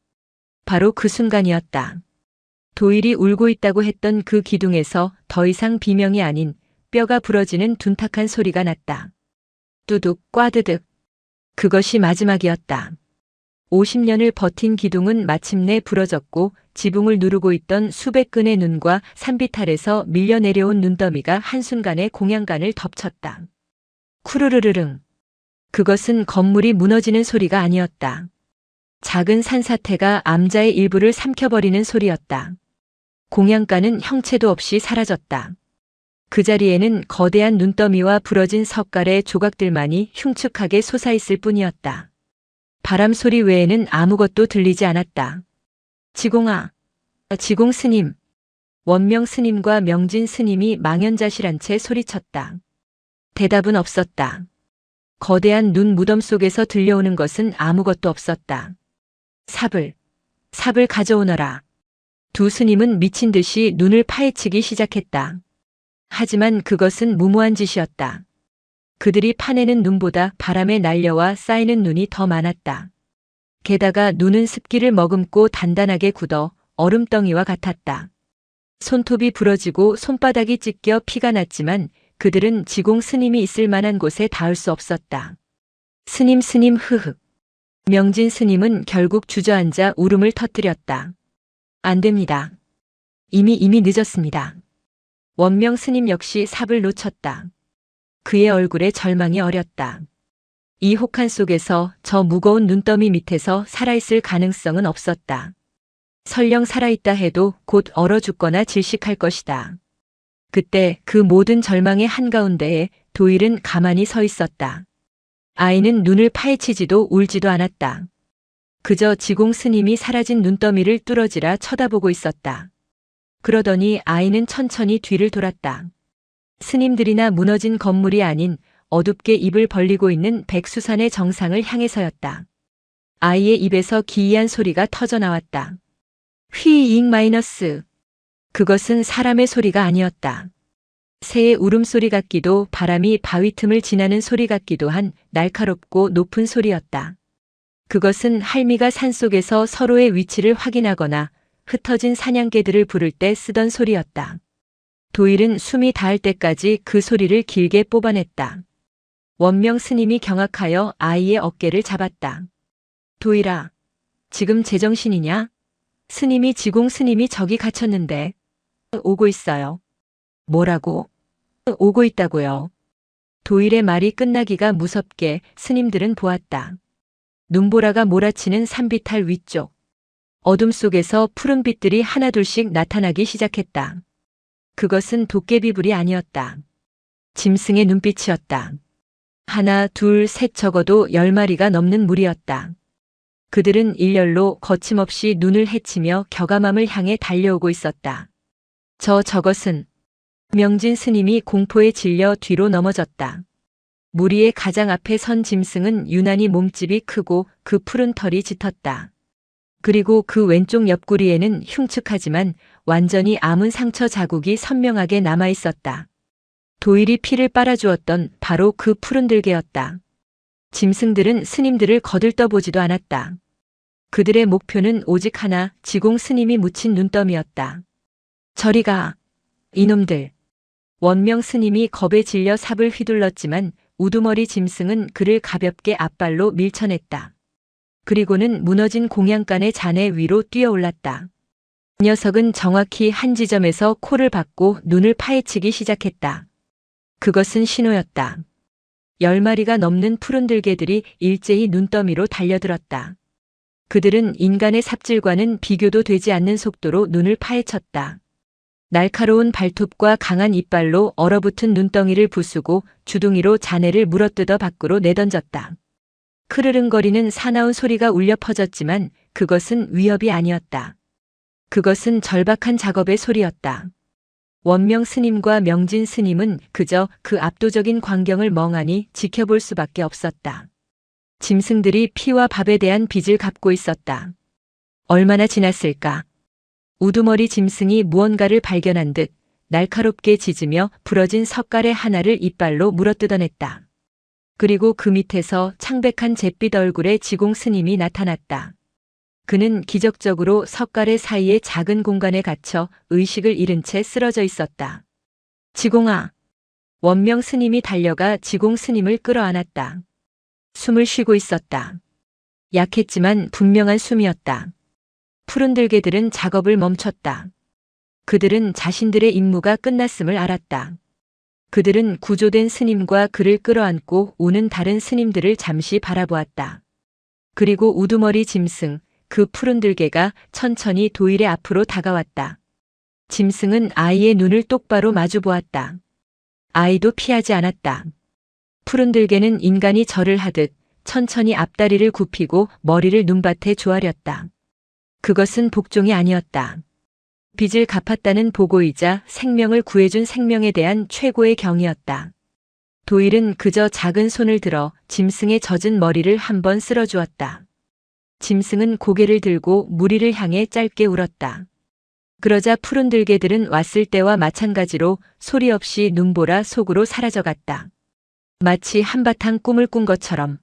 바로 그 순간이었다. 도일이 울고 있다고 했던 그 기둥에서 더 이상 비명이 아닌 뼈가 부러지는 둔탁한 소리가 났다. 뚜둑 꽈드득. 그것이 마지막이었다. 50년을 버틴 기둥은 마침내 부러졌고 지붕을 누르고 있던 수백 근의 눈과 산비탈에서 밀려 내려온 눈더미가 한순간에 공양간을 덮쳤다. 쿠르르르릉. 그것은 건물이 무너지는 소리가 아니었다. 작은 산사태가 암자의 일부를 삼켜버리는 소리였다. 공양간은 형체도 없이 사라졌다. 그 자리에는 거대한 눈더미와 부러진 석갈의 조각들만이 흉측하게 솟아있을 뿐이었다. 바람 소리 외에는 아무것도 들리지 않았다. 지공아, 지공 스님. 원명 스님과 명진 스님이 망연자실한 채 소리쳤다. 대답은 없었다. 거대한 눈 무덤 속에서 들려오는 것은 아무것도 없었다. 삽을 가져오너라. 두 스님은 미친 듯이 눈을 파헤치기 시작했다. 하지만 그것은 무모한 짓이었다. 그들이 파내는 눈보다 바람에 날려와 쌓이는 눈이 더 많았다. 게다가 눈은 습기를 머금고 단단하게 굳어 얼음덩이와 같았다. 손톱이 부러지고 손바닥이 찢겨 피가 났지만 그들은 지공 스님이 있을 만한 곳에 닿을 수 없었다. 스님 흐흑. 명진 스님은 결국 주저앉아 울음을 터뜨렸다. 안 됩니다. 이미 늦었습니다. 원명 스님 역시 삽을 놓쳤다. 그의 얼굴에 절망이 어렸다. 이 혹한 속에서 저 무거운 눈더미 밑에서 살아있을 가능성은 없었다. 설령 살아있다 해도 곧 얼어 죽거나 질식할 것이다. 그때 그 모든 절망의 한가운데에 도일은 가만히 서 있었다. 아이는 눈을 파헤치지도 울지도 않았다. 그저 지공 스님이 사라진 눈더미를 뚫어지라 쳐다보고 있었다. 그러더니 아이는 천천히 뒤를 돌았다. 스님들이나 무너진 건물이 아닌 어둡게 입을 벌리고 있는 백수산의 정상을 향해서였다. 아이의 입에서 기이한 소리가 터져 나왔다. 휘잉 마이너스. 그것은 사람의 소리가 아니었다. 새의 울음소리 같기도 바람이 바위 틈을 지나는 소리 같기도 한 날카롭고 높은 소리였다. 그것은 할미가 산속에서 서로의 위치를 확인하거나 흩어진 사냥개들을 부를 때 쓰던 소리였다. 도일은 숨이 닿을 때까지 그 소리를 길게 뽑아냈다. 원명 스님이 경악하여 아이의 어깨를 잡았다. 도일아, 지금 제정신이냐? 스님이 지공 스님이 저기 갇혔는데. 오고 있어요. 뭐라고? 오고 있다고요. 도일의 말이 끝나기가 무섭게 스님들은 보았다. 눈보라가 몰아치는 산비탈 위쪽. 어둠 속에서 푸른 빛들이 하나둘씩 나타나기 시작했다. 그것은 도깨비불이 아니었다. 짐승의 눈빛이었다. 하나, 둘, 셋 적어도 10마리가 넘는 무리였다. 그들은 일렬로 거침없이 눈을 헤치며 겨가맘을 향해 달려오고 있었다. 저것은 명진 스님이 공포에 질려 뒤로 넘어졌다. 무리의 가장 앞에 선 짐승은 유난히 몸집이 크고 그 푸른 털이 짙었다. 그리고 그 왼쪽 옆구리에는 흉측하지만 완전히 아문 상처 자국이 선명하게 남아 있었다. 도일이 피를 빨아주었던 바로 그 푸른 들개였다. 짐승들은 스님들을 거들떠보지도 않았다. 그들의 목표는 오직 하나, 지공 스님이 묻힌 눈더미였다. 저리 가, 이놈들. 원명 스님이 겁에 질려 삽을 휘둘렀지만 우두머리 짐승은 그를 가볍게 앞발로 밀쳐냈다. 그리고는 무너진 공양간의 잔해 위로 뛰어올랐다. 녀석은 정확히 한 지점에서 코를 박고 눈을 파헤치기 시작했다. 그것은 신호였다. 10마리가 넘는 푸른 들개들이 일제히 눈더미로 달려들었다. 그들은 인간의 삽질과는 비교도 되지 않는 속도로 눈을 파헤쳤다. 날카로운 발톱과 강한 이빨로 얼어붙은 눈덩이를 부수고 주둥이로 잔해를 물어뜯어 밖으로 내던졌다. 크르릉거리는 사나운 소리가 울려 퍼졌지만 그것은 위협이 아니었다. 그것은 절박한 작업의 소리였다. 원명 스님과 명진 스님은 그저 그 압도적인 광경을 멍하니 지켜볼 수밖에 없었다. 짐승들이 피와 밥에 대한 빚을 갚고 있었다. 얼마나 지났을까? 우두머리 짐승이 무언가를 발견한 듯 날카롭게 짖으며 부러진 석갈의 하나를 이빨로 물어뜯어냈다. 그리고 그 밑에서 창백한 잿빛 얼굴의 지공 스님이 나타났다. 그는 기적적으로 석가래 사이의 작은 공간에 갇혀 의식을 잃은 채 쓰러져 있었다. 지공아! 원명 스님이 달려가 지공 스님을 끌어안았다. 숨을 쉬고 있었다. 약했지만 분명한 숨이었다. 푸른 들개들은 작업을 멈췄다. 그들은 자신들의 임무가 끝났음을 알았다. 그들은 구조된 스님과 그를 끌어안고 우는 다른 스님들을 잠시 바라보았다. 그리고 우두머리 짐승, 그 푸른 들개가 천천히 도일의 앞으로 다가왔다. 짐승은 아이의 눈을 똑바로 마주 보았다. 아이도 피하지 않았다. 푸른 들개는 인간이 절을 하듯 천천히 앞다리를 굽히고 머리를 눈밭에 조아렸다. 그것은 복종이 아니었다. 빚을 갚았다는 보고이자 생명을 구해준 생명에 대한 최고의 경이었다. 도일은 그저 작은 손을 들어 짐승의 젖은 머리를 한번 쓸어주었다. 짐승은 고개를 들고 무리를 향해 짧게 울었다. 그러자 푸른 들개들은 왔을 때와 마찬가지로 소리 없이 눈보라 속으로 사라져갔다. 마치 한바탕 꿈을 꾼 것처럼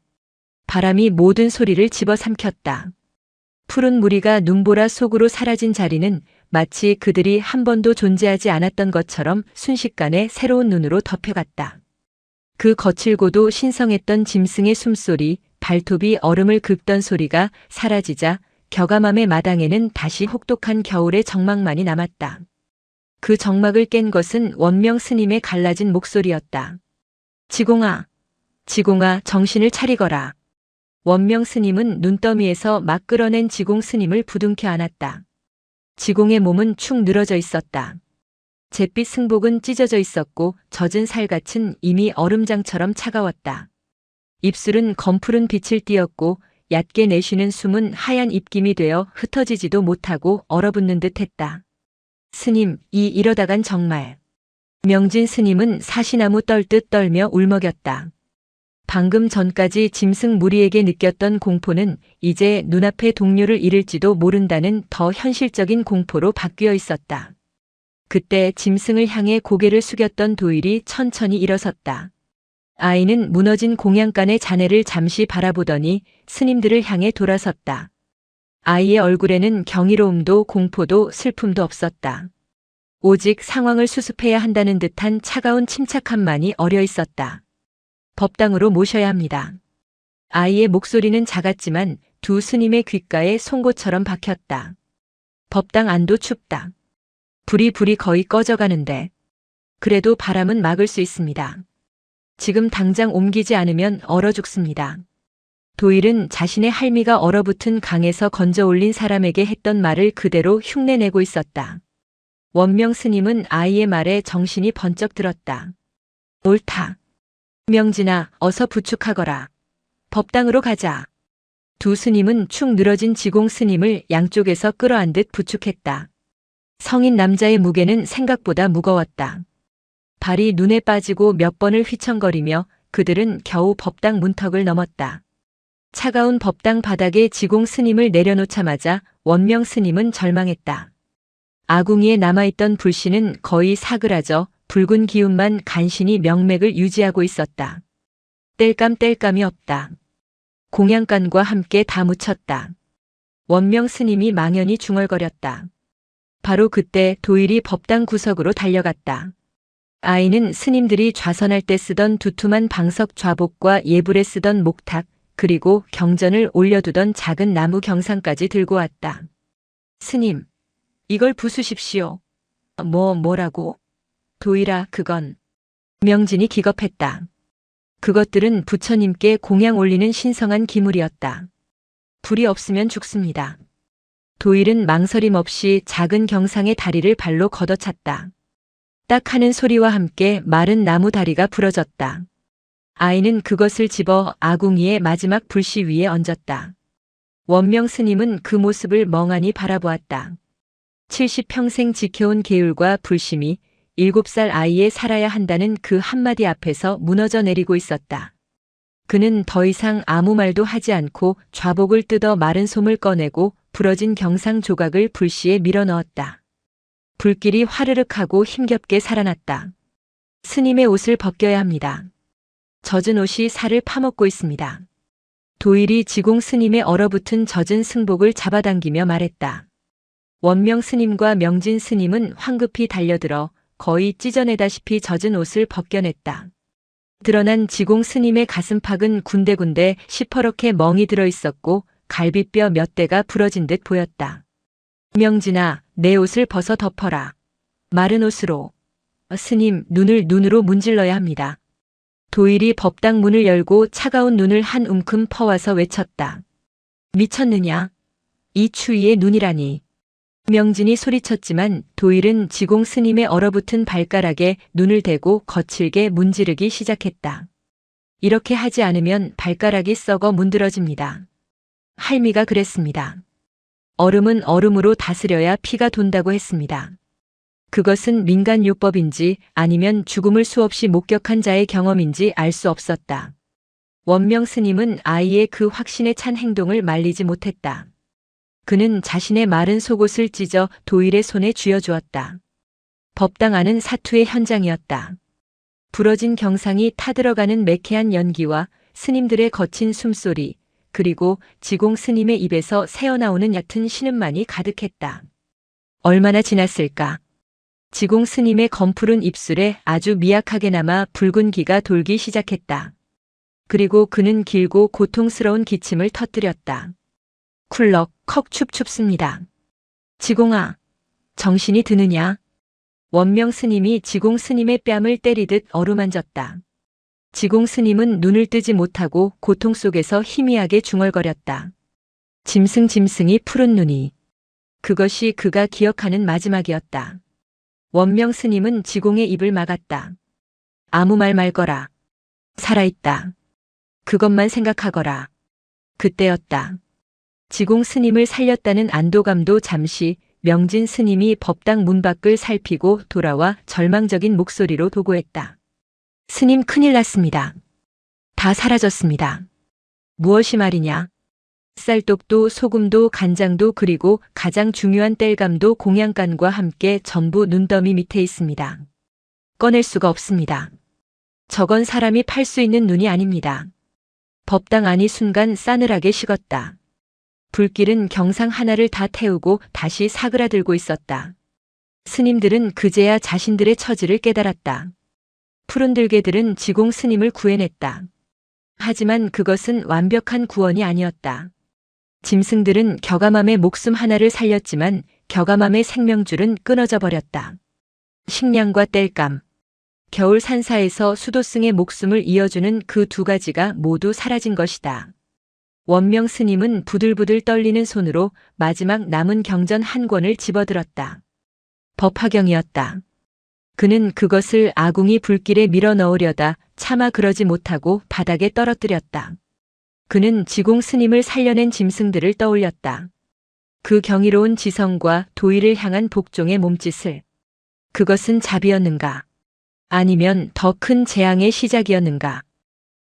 바람이 모든 소리를 집어삼켰다. 푸른 무리가 눈보라 속으로 사라진 자리는 마치 그들이 한 번도 존재하지 않았던 것처럼 순식간에 새로운 눈으로 덮여갔다. 그 거칠고도 신성했던 짐승의 숨소리, 발톱이 얼음을 긁던 소리가 사라지자 겨가맘의 마당에는 다시 혹독한 겨울의 정막만이 남았다. 그 정막을 깬 것은 원명 스님의 갈라진 목소리였다. 지공아, 지공아, 정신을 차리거라. 원명 스님은 눈더미에서 막 끌어낸 지공 스님을 부둥켜 안았다. 지공의 몸은 축 늘어져 있었다. 잿빛 승복은 찢어져 있었고 젖은 살갗은 이미 얼음장처럼 차가웠다. 입술은 검푸른 빛을 띠었고 얕게 내쉬는 숨은 하얀 입김이 되어 흩어지지도 못하고 얼어붙는 듯 했다. 스님, 이러다간 정말. 명진 스님은 사시나무 떨듯 떨며 울먹였다. 방금 전까지 짐승 무리에게 느꼈던 공포는 이제 눈앞의 동료를 잃을지도 모른다는 더 현실적인 공포로 바뀌어 있었다. 그때 짐승을 향해 고개를 숙였던 도일이 천천히 일어섰다. 아이는 무너진 공양간의 잔해를 잠시 바라보더니 스님들을 향해 돌아섰다. 아이의 얼굴에는 경이로움도 공포도 슬픔도 없었다. 오직 상황을 수습해야 한다는 듯한 차가운 침착함만이 어려 있었다. 법당으로 모셔야 합니다. 아이의 목소리는 작았지만 두 스님의 귓가에 송곳처럼 박혔다. 법당 안도 춥다. 불이 거의 꺼져가는데 그래도 바람은 막을 수 있습니다. 지금 당장 옮기지 않으면 얼어 죽습니다. 도일은 자신의 할미가 얼어붙은 강에서 건져 올린 사람에게 했던 말을 그대로 흉내내고 있었다. 원명 스님은 아이의 말에 정신이 번쩍 들었다. 옳다. 명진아, 어서 부축하거라. 법당으로 가자. 두 스님은 축 늘어진 지공 스님을 양쪽에서 끌어안듯 부축했다. 성인 남자의 무게는 생각보다 무거웠다. 발이 눈에 빠지고 몇 번을 휘청거리며 그들은 겨우 법당 문턱을 넘었다. 차가운 법당 바닥에 지공 스님을 내려놓자마자 원명 스님은 절망했다. 아궁이에 남아있던 불씨는 거의 사그라져 붉은 기운만 간신히 명맥을 유지하고 있었다. 뗄감이 없다. 공양간과 함께 다 묻혔다. 원명 스님이 망연히 중얼거렸다. 바로 그때 도일이 법당 구석으로 달려갔다. 아이는 스님들이 좌선할 때 쓰던 두툼한 방석 좌복과 예불에 쓰던 목탁, 그리고 경전을 올려두던 작은 나무 경상까지 들고 왔다. 스님, 이걸 부수십시오. 뭐라고? 도일아, 그건. 명진이 기겁했다. 그것들은 부처님께 공양 올리는 신성한 기물이었다. 불이 없으면 죽습니다. 도일은 망설임 없이 작은 경상의 다리를 발로 걷어찼다. 딱 하는 소리와 함께 마른 나무 다리가 부러졌다. 아이는 그것을 집어 아궁이의 마지막 불씨 위에 얹었다. 원명 스님은 그 모습을 멍하니 바라보았다. 70평생 지켜온 계율과 불심이 7살 아이에 살아야 한다는 그 한마디 앞에서 무너져 내리고 있었다. 그는 더 이상 아무 말도 하지 않고 좌복을 뜯어 마른 솜을 꺼내고 부러진 경상 조각을 불씨에 밀어 넣었다. 불길이 화르륵 하고 힘겹게 살아났다. 스님의 옷을 벗겨야 합니다. 젖은 옷이 살을 파먹고 있습니다. 도일이 지공 스님의 얼어붙은 젖은 승복을 잡아당기며 말했다. 원명 스님과 명진 스님은 황급히 달려들어 거의 찢어내다시피 젖은 옷을 벗겨냈다. 드러난 지공 스님의 가슴팍은 군데군데 시퍼렇게 멍이 들어 있었고 갈비뼈 몇 대가 부러진 듯 보였다. 명진아, 내 옷을 벗어 덮어라. 마른 옷으로. 스님, 눈으로 문질러야 합니다. 도일이 법당 문을 열고 차가운 눈을 한 움큼 퍼와서 외쳤다. 미쳤느냐? 이 추위에 눈이라니. 명진이 소리쳤지만 도일은 지공 스님의 얼어붙은 발가락에 눈을 대고 거칠게 문지르기 시작했다. 이렇게 하지 않으면 발가락이 썩어 문드러집니다. 할미가 그랬습니다. 얼음은 얼음으로 다스려야 피가 돈다고 했습니다. 그것은 민간요법인지 아니면 죽음을 수없이 목격한 자의 경험인지 알 수 없었다. 원명 스님은 아이의 그 확신에 찬 행동을 말리지 못했다. 그는 자신의 마른 속옷을 찢어 도일의 손에 쥐어주었다. 법당 안은 사투의 현장이었다. 부러진 경상이 타들어가는 매캐한 연기와 스님들의 거친 숨소리, 그리고 지공 스님의 입에서 새어나오는 얕은 신음만이 가득했다. 얼마나 지났을까? 지공 스님의 검푸른 입술에 아주 미약하게나마 붉은 기가 돌기 시작했다. 그리고 그는 길고 고통스러운 기침을 터뜨렸다. 쿨럭, 컥 춥습니다. 지공아, 정신이 드느냐? 원명 스님이 지공 스님의 뺨을 때리듯 어루만졌다. 지공 스님은 눈을 뜨지 못하고 고통 속에서 희미하게 중얼거렸다. 짐승이 푸른 눈이. 그것이 그가 기억하는 마지막이었다. 원명 스님은 지공의 입을 막았다. 아무 말 말거라. 살아있다. 그것만 생각하거라. 그때였다. 지공 스님을 살렸다는 안도감도 잠시 명진 스님이 법당 문 밖을 살피고 돌아와 절망적인 목소리로 도구했다. 스님 큰일 났습니다. 다 사라졌습니다. 무엇이 말이냐? 쌀떡도 소금도 간장도 그리고 가장 중요한 땔감도 공양간과 함께 전부 눈더미 밑에 있습니다. 꺼낼 수가 없습니다. 저건 사람이 팔 수 있는 눈이 아닙니다. 법당 안이 순간 싸늘하게 식었다. 불길은 경상 하나를 다 태우고 다시 사그라들고 있었다. 스님들은 그제야 자신들의 처지를 깨달았다. 푸른 들개들은 지공 스님을 구해냈다. 하지만 그것은 완벽한 구원이 아니었다. 짐승들은 겨가맘의 목숨 하나를 살렸지만 겨가맘의 생명줄은 끊어져 버렸다. 식량과 땔감, 겨울 산사에서 수도승의 목숨을 이어주는 그 두 가지가 모두 사라진 것이다. 원명 스님은 부들부들 떨리는 손으로 마지막 남은 경전 한 권을 집어들었다. 법화경이었다. 그는 그것을 아궁이 불길에 밀어 넣으려다 차마 그러지 못하고 바닥에 떨어뜨렸다. 그는 지공 스님을 살려낸 짐승들을 떠올렸다. 그 경이로운 지성과 도의를 향한 복종의 몸짓을. 그것은 자비였는가? 아니면 더 큰 재앙의 시작이었는가?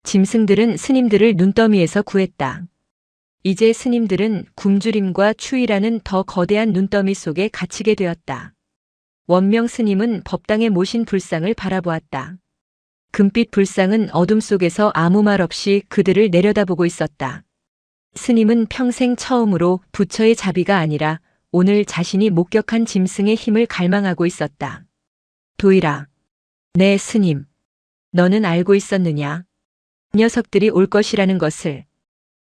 짐승들은 스님들을 눈더미에서 구했다. 이제 스님들은 굶주림과 추위라는 더 거대한 눈더미 속에 갇히게 되었다. 원명 스님은 법당에 모신 불상을 바라보았다. 금빛 불상은 어둠 속에서 아무 말 없이 그들을 내려다보고 있었다. 스님은 평생 처음으로 부처의 자비가 아니라 오늘 자신이 목격한 짐승의 힘을 갈망하고 있었다. 도일아, 네 스님, 너는 알고 있었느냐? 녀석들이 올 것이라는 것을.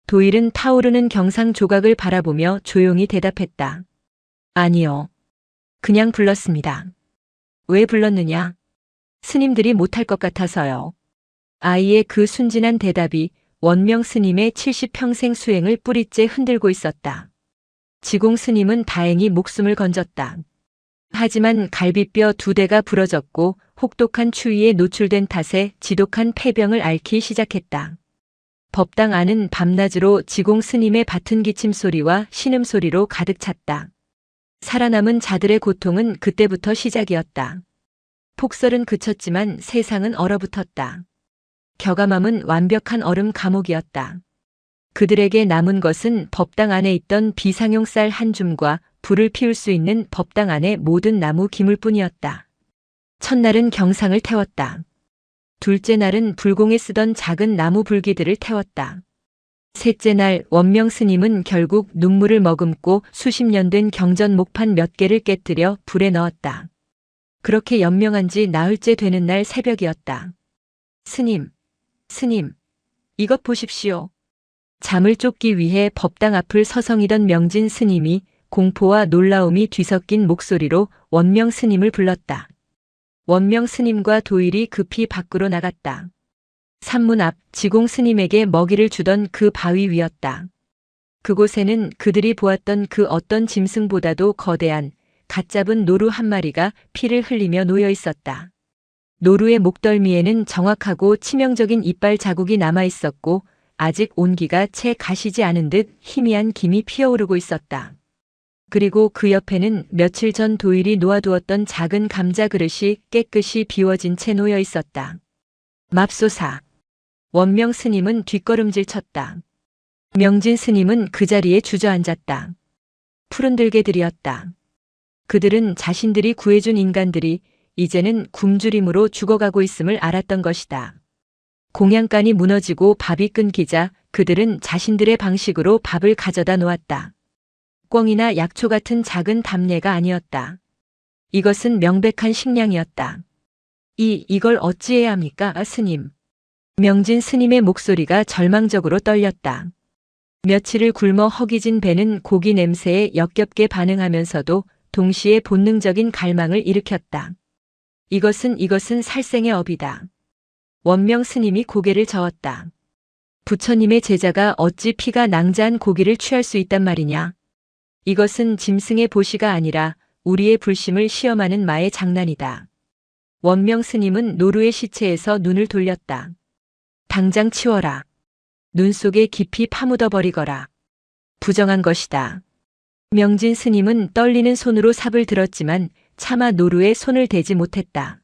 도일은 타오르는 경상 조각을 바라보며 조용히 대답했다. 아니요. 그냥 불렀습니다. 왜 불렀느냐? 스님들이 못할 것 같아서요. 아이의 그 순진한 대답이 원명 스님의 70평생 수행을 뿌리째 흔들고 있었다. 지공 스님은 다행히 목숨을 건졌다. 하지만 갈비뼈 2대가 부러졌고 혹독한 추위에 노출된 탓에 지독한 폐병을 앓기 시작했다. 법당 안은 밤낮으로 지공 스님의 바튼 기침 소리와 신음 소리로 가득 찼다. 살아남은 자들의 고통은 그때부터 시작이었다. 폭설은 그쳤지만 세상은 얼어붙었다. 겨가맘은 완벽한 얼음 감옥이었다. 그들에게 남은 것은 법당 안에 있던 비상용 쌀 한 줌과 불을 피울 수 있는 법당 안의 모든 나무 기물뿐이었다. 첫날은 경상을 태웠다. 둘째 날은 불공에 쓰던 작은 나무 불기들을 태웠다. 셋째 날 원명 스님은 결국 눈물을 머금고 수십 년 된 경전 목판 몇 개를 깨뜨려 불에 넣었다. 그렇게 연명한 지 나흘째 되는 날 새벽이었다. 스님, 스님, 이것 보십시오. 잠을 쫓기 위해 법당 앞을 서성이던 명진 스님이 공포와 놀라움이 뒤섞인 목소리로 원명 스님을 불렀다. 원명 스님과 도일이 급히 밖으로 나갔다. 산문 앞 지공 스님에게 먹이를 주던 그 바위 위였다. 그곳에는 그들이 보았던 그 어떤 짐승보다도 거대한 갓 잡은 노루 한 마리가 피를 흘리며 놓여 있었다. 노루의 목덜미에는 정확하고 치명적인 이빨 자국이 남아 있었고 아직 온기가 채 가시지 않은 듯 희미한 김이 피어오르고 있었다. 그리고 그 옆에는 며칠 전 도일이 놓아두었던 작은 감자 그릇이 깨끗이 비워진 채 놓여 있었다. 맙소사. 원명 스님은 뒷걸음질 쳤다. 명진 스님은 그 자리에 주저앉았다. 푸른들개들이었다. 그들은 자신들이 구해준 인간들이 이제는 굶주림으로 죽어가고 있음을 알았던 것이다. 공양간이 무너지고 밥이 끊기자 그들은 자신들의 방식으로 밥을 가져다 놓았다. 꿩이나 약초 같은 작은 답례가 아니었다. 이것은 명백한 식량이었다. 이걸 어찌해야 합니까, 스님? 명진 스님의 목소리가 절망적으로 떨렸다. 며칠을 굶어 허기진 배는 고기 냄새에 역겹게 반응하면서도 동시에 본능적인 갈망을 일으켰다. 이것은 살생의 업이다. 원명 스님이 고개를 저었다. 부처님의 제자가 어찌 피가 낭자한 고기를 취할 수 있단 말이냐? 이것은 짐승의 보시가 아니라 우리의 불심을 시험하는 마의 장난이다. 원명 스님은 노루의 시체에서 눈을 돌렸다. 당장 치워라. 눈 속에 깊이 파묻어 버리거라. 부정한 것이다. 명진 스님은 떨리는 손으로 삽을 들었지만 차마 노루의 손을 대지 못했다.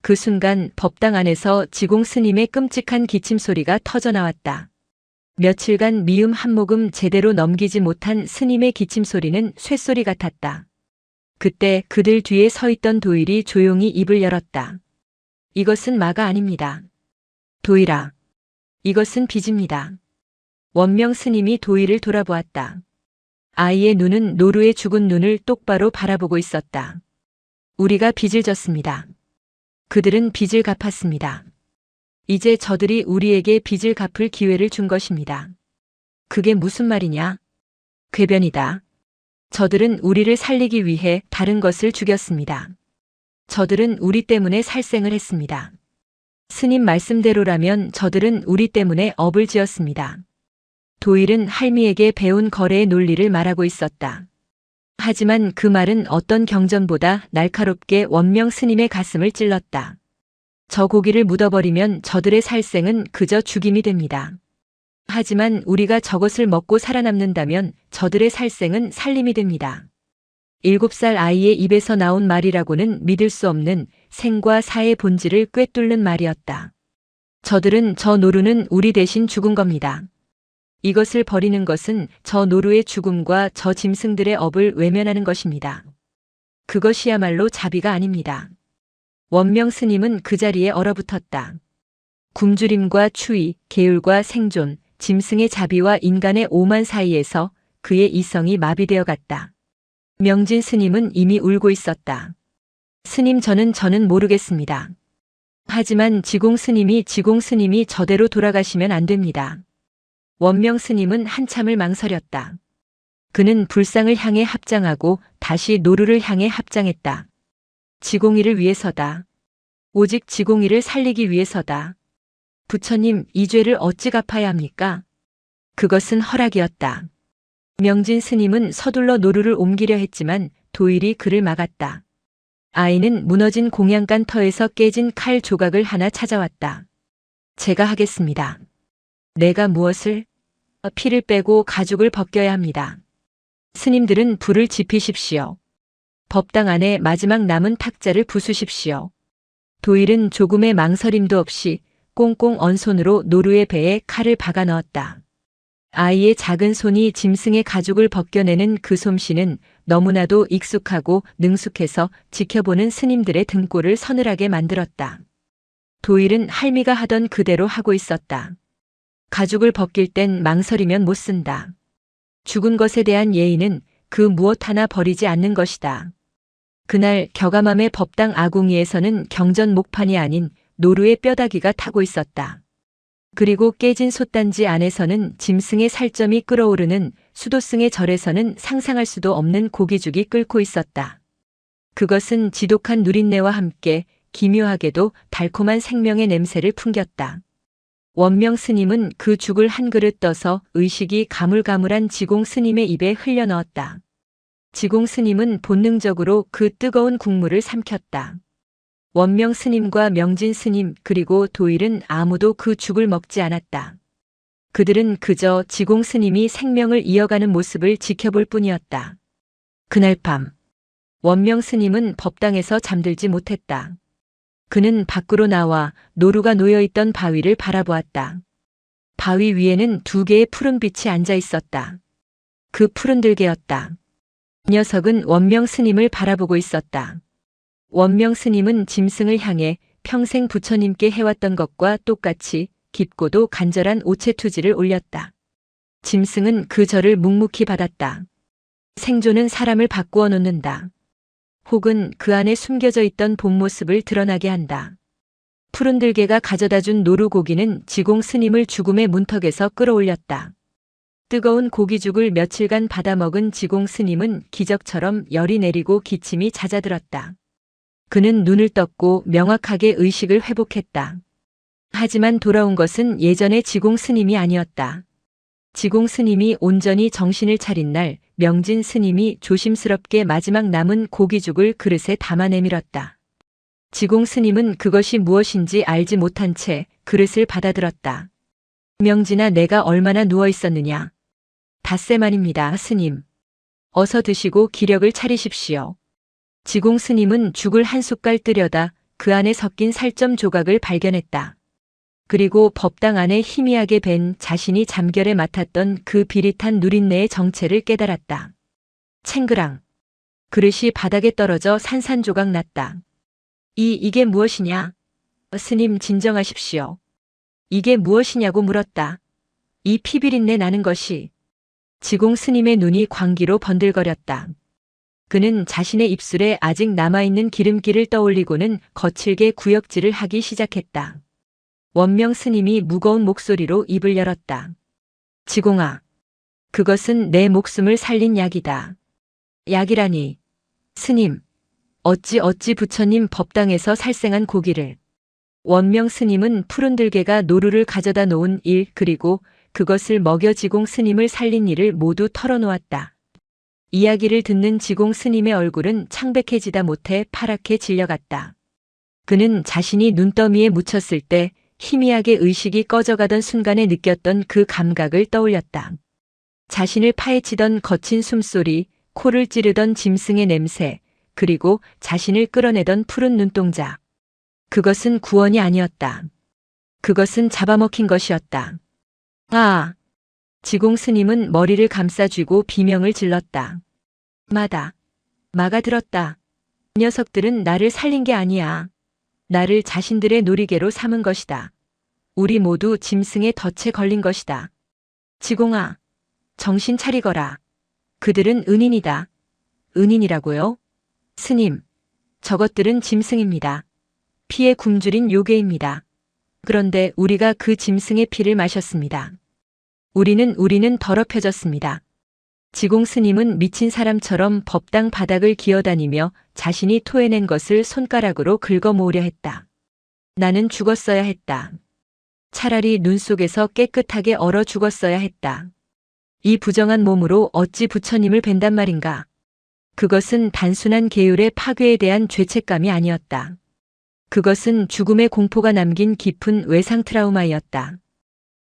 그 순간 법당 안에서 지공 스님의 끔찍한 기침 소리가 터져 나왔다. 며칠간 미음 한 모금 제대로 넘기지 못한 스님의 기침 소리는 쇳소리 같았다. 그때 그들 뒤에 서 있던 도일이 조용히 입을 열었다. 이것은 마가 아닙니다. 도일아. 이것은 빚입니다. 원명 스님이 도일을 돌아보았다. 아이의 눈은 노루의 죽은 눈을 똑바로 바라보고 있었다. 우리가 빚을 졌습니다. 그들은 빚을 갚았습니다. 이제 저들이 우리에게 빚을 갚을 기회를 준 것입니다. 그게 무슨 말이냐? 궤변이다. 저들은 우리를 살리기 위해 다른 것을 죽였습니다. 저들은 우리 때문에 살생을 했습니다. 스님 말씀대로라면 저들은 우리 때문에 업을 지었습니다. 도일은 할미에게 배운 거래의 논리를 말하고 있었다. 하지만 그 말은 어떤 경전보다 날카롭게 원명 스님의 가슴을 찔렀다. 저 고기를 묻어버리면 저들의 살생은 그저 죽임이 됩니다. 하지만 우리가 저것을 먹고 살아남는다면 저들의 살생은 살림이 됩니다. 7살 아이의 입에서 나온 말이라고는 믿을 수 없는 생과 사의 본질을 꿰뚫는 말이었다. 저들은 저 노루는 우리 대신 죽은 겁니다. 이것을 버리는 것은 저 노루의 죽음과 저 짐승들의 업을 외면하는 것입니다. 그것이야말로 자비가 아닙니다. 원명 스님은 그 자리에 얼어붙었다. 굶주림과 추위, 계율과 생존, 짐승의 자비와 인간의 오만 사이에서 그의 이성이 마비되어 갔다. 명진 스님은 이미 울고 있었다. 스님 저는 모르겠습니다. 하지만 지공 스님이 저대로 돌아가시면 안 됩니다. 원명 스님은 한참을 망설였다. 그는 불상을 향해 합장하고 다시 노루를 향해 합장했다. 지공이를 위해서다. 오직 지공이를 살리기 위해서다. 부처님, 이 죄를 어찌 갚아야 합니까? 그것은 허락이었다. 명진 스님은 서둘러 노루를 옮기려 했지만 도일이 그를 막았다. 아이는 무너진 공양간 터에서 깨진 칼 조각을 하나 찾아왔다. 제가 하겠습니다. 내가 무엇을? 피를 빼고 가죽을 벗겨야 합니다. 스님들은 불을 지피십시오. 법당 안에 마지막 남은 탁자를 부수십시오. 도일은 조금의 망설임도 없이 꽁꽁 언 손으로 노루의 배에 칼을 박아 넣었다. 아이의 작은 손이 짐승의 가죽을 벗겨내는 그 솜씨는 너무나도 익숙하고 능숙해서 지켜보는 스님들의 등골을 서늘하게 만들었다. 도일은 할미가 하던 그대로 하고 있었다. 가죽을 벗길 땐 망설이면 못 쓴다. 죽은 것에 대한 예의는 그 무엇 하나 버리지 않는 것이다. 그날 겨가맘의 법당 아궁이에서는 경전 목판이 아닌 노루의 뼈다귀가 타고 있었다. 그리고 깨진 솥단지 안에서는 짐승의 살점이 끓어오르는 수도승의 절에서는 상상할 수도 없는 고기죽이 끓고 있었다. 그것은 지독한 누린내와 함께 기묘하게도 달콤한 생명의 냄새를 풍겼다. 원명 스님은 그 죽을 한 그릇 떠서 의식이 가물가물한 지공 스님의 입에 흘려 넣었다. 지공 스님은 본능적으로 그 뜨거운 국물을 삼켰다. 원명 스님과 명진 스님 그리고 도일은 아무도 그 죽을 먹지 않았다. 그들은 그저 지공 스님이 생명을 이어가는 모습을 지켜볼 뿐이었다. 그날 밤 원명 스님은 법당에서 잠들지 못했다. 그는 밖으로 나와 노루가 놓여있던 바위를 바라보았다. 바위 위에는 2개의 푸른 빛이 앉아 있었다. 그 푸른 들개였다. 녀석은 원명 스님을 바라보고 있었다. 원명 스님은 짐승을 향해 평생 부처님께 해왔던 것과 똑같이 깊고도 간절한 오체투지를 올렸다. 짐승은 그 절을 묵묵히 받았다. 생존은 사람을 바꾸어 놓는다. 혹은 그 안에 숨겨져 있던 본 모습을 드러나게 한다. 푸른 들개가 가져다준 노루고기는 지공 스님을 죽음의 문턱에서 끌어올렸다. 뜨거운 고기죽을 며칠간 받아먹은 지공 스님은 기적처럼 열이 내리고 기침이 잦아들었다. 그는 눈을 떴고 명확하게 의식을 회복했다. 하지만 돌아온 것은 예전의 지공 스님이 아니었다. 지공 스님이 온전히 정신을 차린 날 명진 스님이 조심스럽게 마지막 남은 고기죽을 그릇에 담아 내밀었다. 지공 스님은 그것이 무엇인지 알지 못한 채 그릇을 받아들었다. 명진아, 내가 얼마나 누워 있었느냐. 닷새만입니다, 스님. 어서 드시고 기력을 차리십시오. 지공 스님은 죽을 한 숟갈 뜨려다 그 안에 섞인 살점 조각을 발견했다. 그리고 법당 안에 희미하게 밴 자신이 잠결에 맡았던 그 비릿한 누린내의 정체를 깨달았다. 챙그랑. 그릇이 바닥에 떨어져 산산조각 났다. 이게 무엇이냐? 스님, 진정하십시오. 이게 무엇이냐고 물었다. 이 피비린내 나는 것이. 지공 스님의 눈이 광기로 번들거렸다. 그는 자신의 입술에 아직 남아있는 기름기를 떠올리고는 거칠게 구역질을 하기 시작했다. 원명 스님이 무거운 목소리로 입을 열었다. 지공아, 그것은 내 목숨을 살린 약이다. 약이라니. 스님, 어찌 부처님 법당에서 살생한 고기를. 원명 스님은 푸른 들개가 노루를 가져다 놓은 일 그리고 그것을 먹여 지공 스님을 살린 일을 모두 털어놓았다. 이야기를 듣는 지공 스님의 얼굴은 창백해지다 못해 파랗게 질려갔다. 그는 자신이 눈더미에 묻혔을 때 희미하게 의식이 꺼져가던 순간에 느꼈던 그 감각을 떠올렸다. 자신을 파헤치던 거친 숨소리, 코를 찌르던 짐승의 냄새, 그리고 자신을 끌어내던 푸른 눈동자. 그것은 구원이 아니었다. 그것은 잡아먹힌 것이었다. 아! 지공 스님은 머리를 감싸쥐고 비명을 질렀다. 마가 들었다. 녀석들은 나를 살린 게 아니야. 나를 자신들의 놀이개로 삼은 것이다. 우리 모두 짐승의 덫에 걸린 것이다. 지공아, 정신 차리거라. 그들은 은인이다. 은인이라고요? 스님, 저것들은 짐승입니다. 피에 굶주린 요괴입니다. 그런데 우리가 그 짐승의 피를 마셨습니다. 우리는 더럽혀졌습니다. 지공 스님은 미친 사람처럼 법당 바닥을 기어다니며 자신이 토해낸 것을 손가락으로 긁어 모으려 했다. 나는 죽었어야 했다. 차라리 눈 속에서 깨끗하게 얼어 죽었어야 했다. 이 부정한 몸으로 어찌 부처님을 뵌단 말인가. 그것은 단순한 계율의 파괴에 대한 죄책감이 아니었다. 그것은 죽음의 공포가 남긴 깊은 외상 트라우마였다.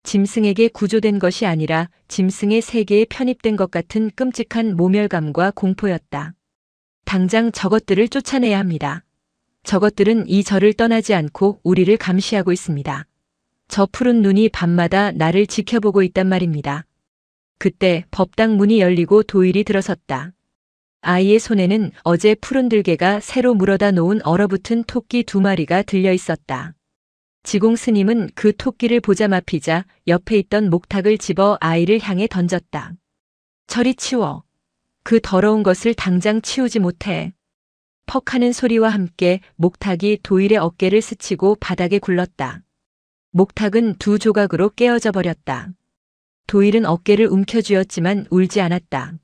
짐승에게 구조된 것이 아니라 짐승의 세계에 편입된 것 같은 끔찍한 모멸감과 공포였다. 당장 저것들을 쫓아내야 합니다. 저것들은 이 절을 떠나지 않고 우리를 감시하고 있습니다. 저 푸른 눈이 밤마다 나를 지켜보고 있단 말입니다. 그때 법당 문이 열리고 도일이 들어섰다. 아이의 손에는 어제 푸른 들개가 새로 물어다 놓은 얼어붙은 토끼 2마리가 들려 있었다. 지공 스님은 그 토끼를 보자마피자 옆에 있던 목탁을 집어 아이를 향해 던졌다. 저리 치워. 그 더러운 것을 당장 치우지 못해. 퍽 하는 소리와 함께 목탁이 도일의 어깨를 스치고 바닥에 굴렀다. 목탁은 두 조각으로 깨어져 버렸다. 도일은 어깨를 움켜쥐었지만 울지 않았다.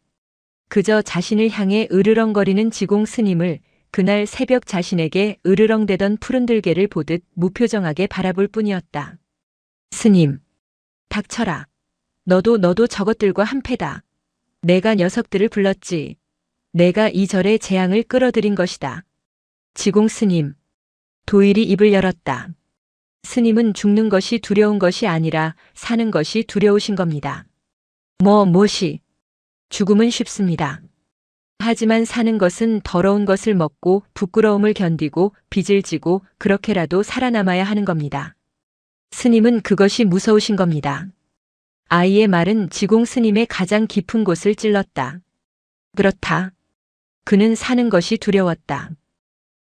그저 자신을 향해 으르렁거리는 지공 스님을 그날 새벽 자신에게 으르렁대던 푸른 들개를 보듯 무표정하게 바라볼 뿐이었다. 스님, 닥쳐라. 너도 저것들과 한패다. 내가 녀석들을 불렀지. 내가 이 절의 재앙을 끌어들인 것이다. 지공 스님. 도일이 입을 열었다. 스님은 죽는 것이 두려운 것이 아니라 사는 것이 두려우신 겁니다. 무엇이? 죽음은 쉽습니다. 하지만 사는 것은 더러운 것을 먹고 부끄러움을 견디고 빚을 지고 그렇게라도 살아남아야 하는 겁니다. 스님은 그것이 무서우신 겁니다. 아이의 말은 지공 스님의 가장 깊은 곳을 찔렀다. 그렇다. 그는 사는 것이 두려웠다.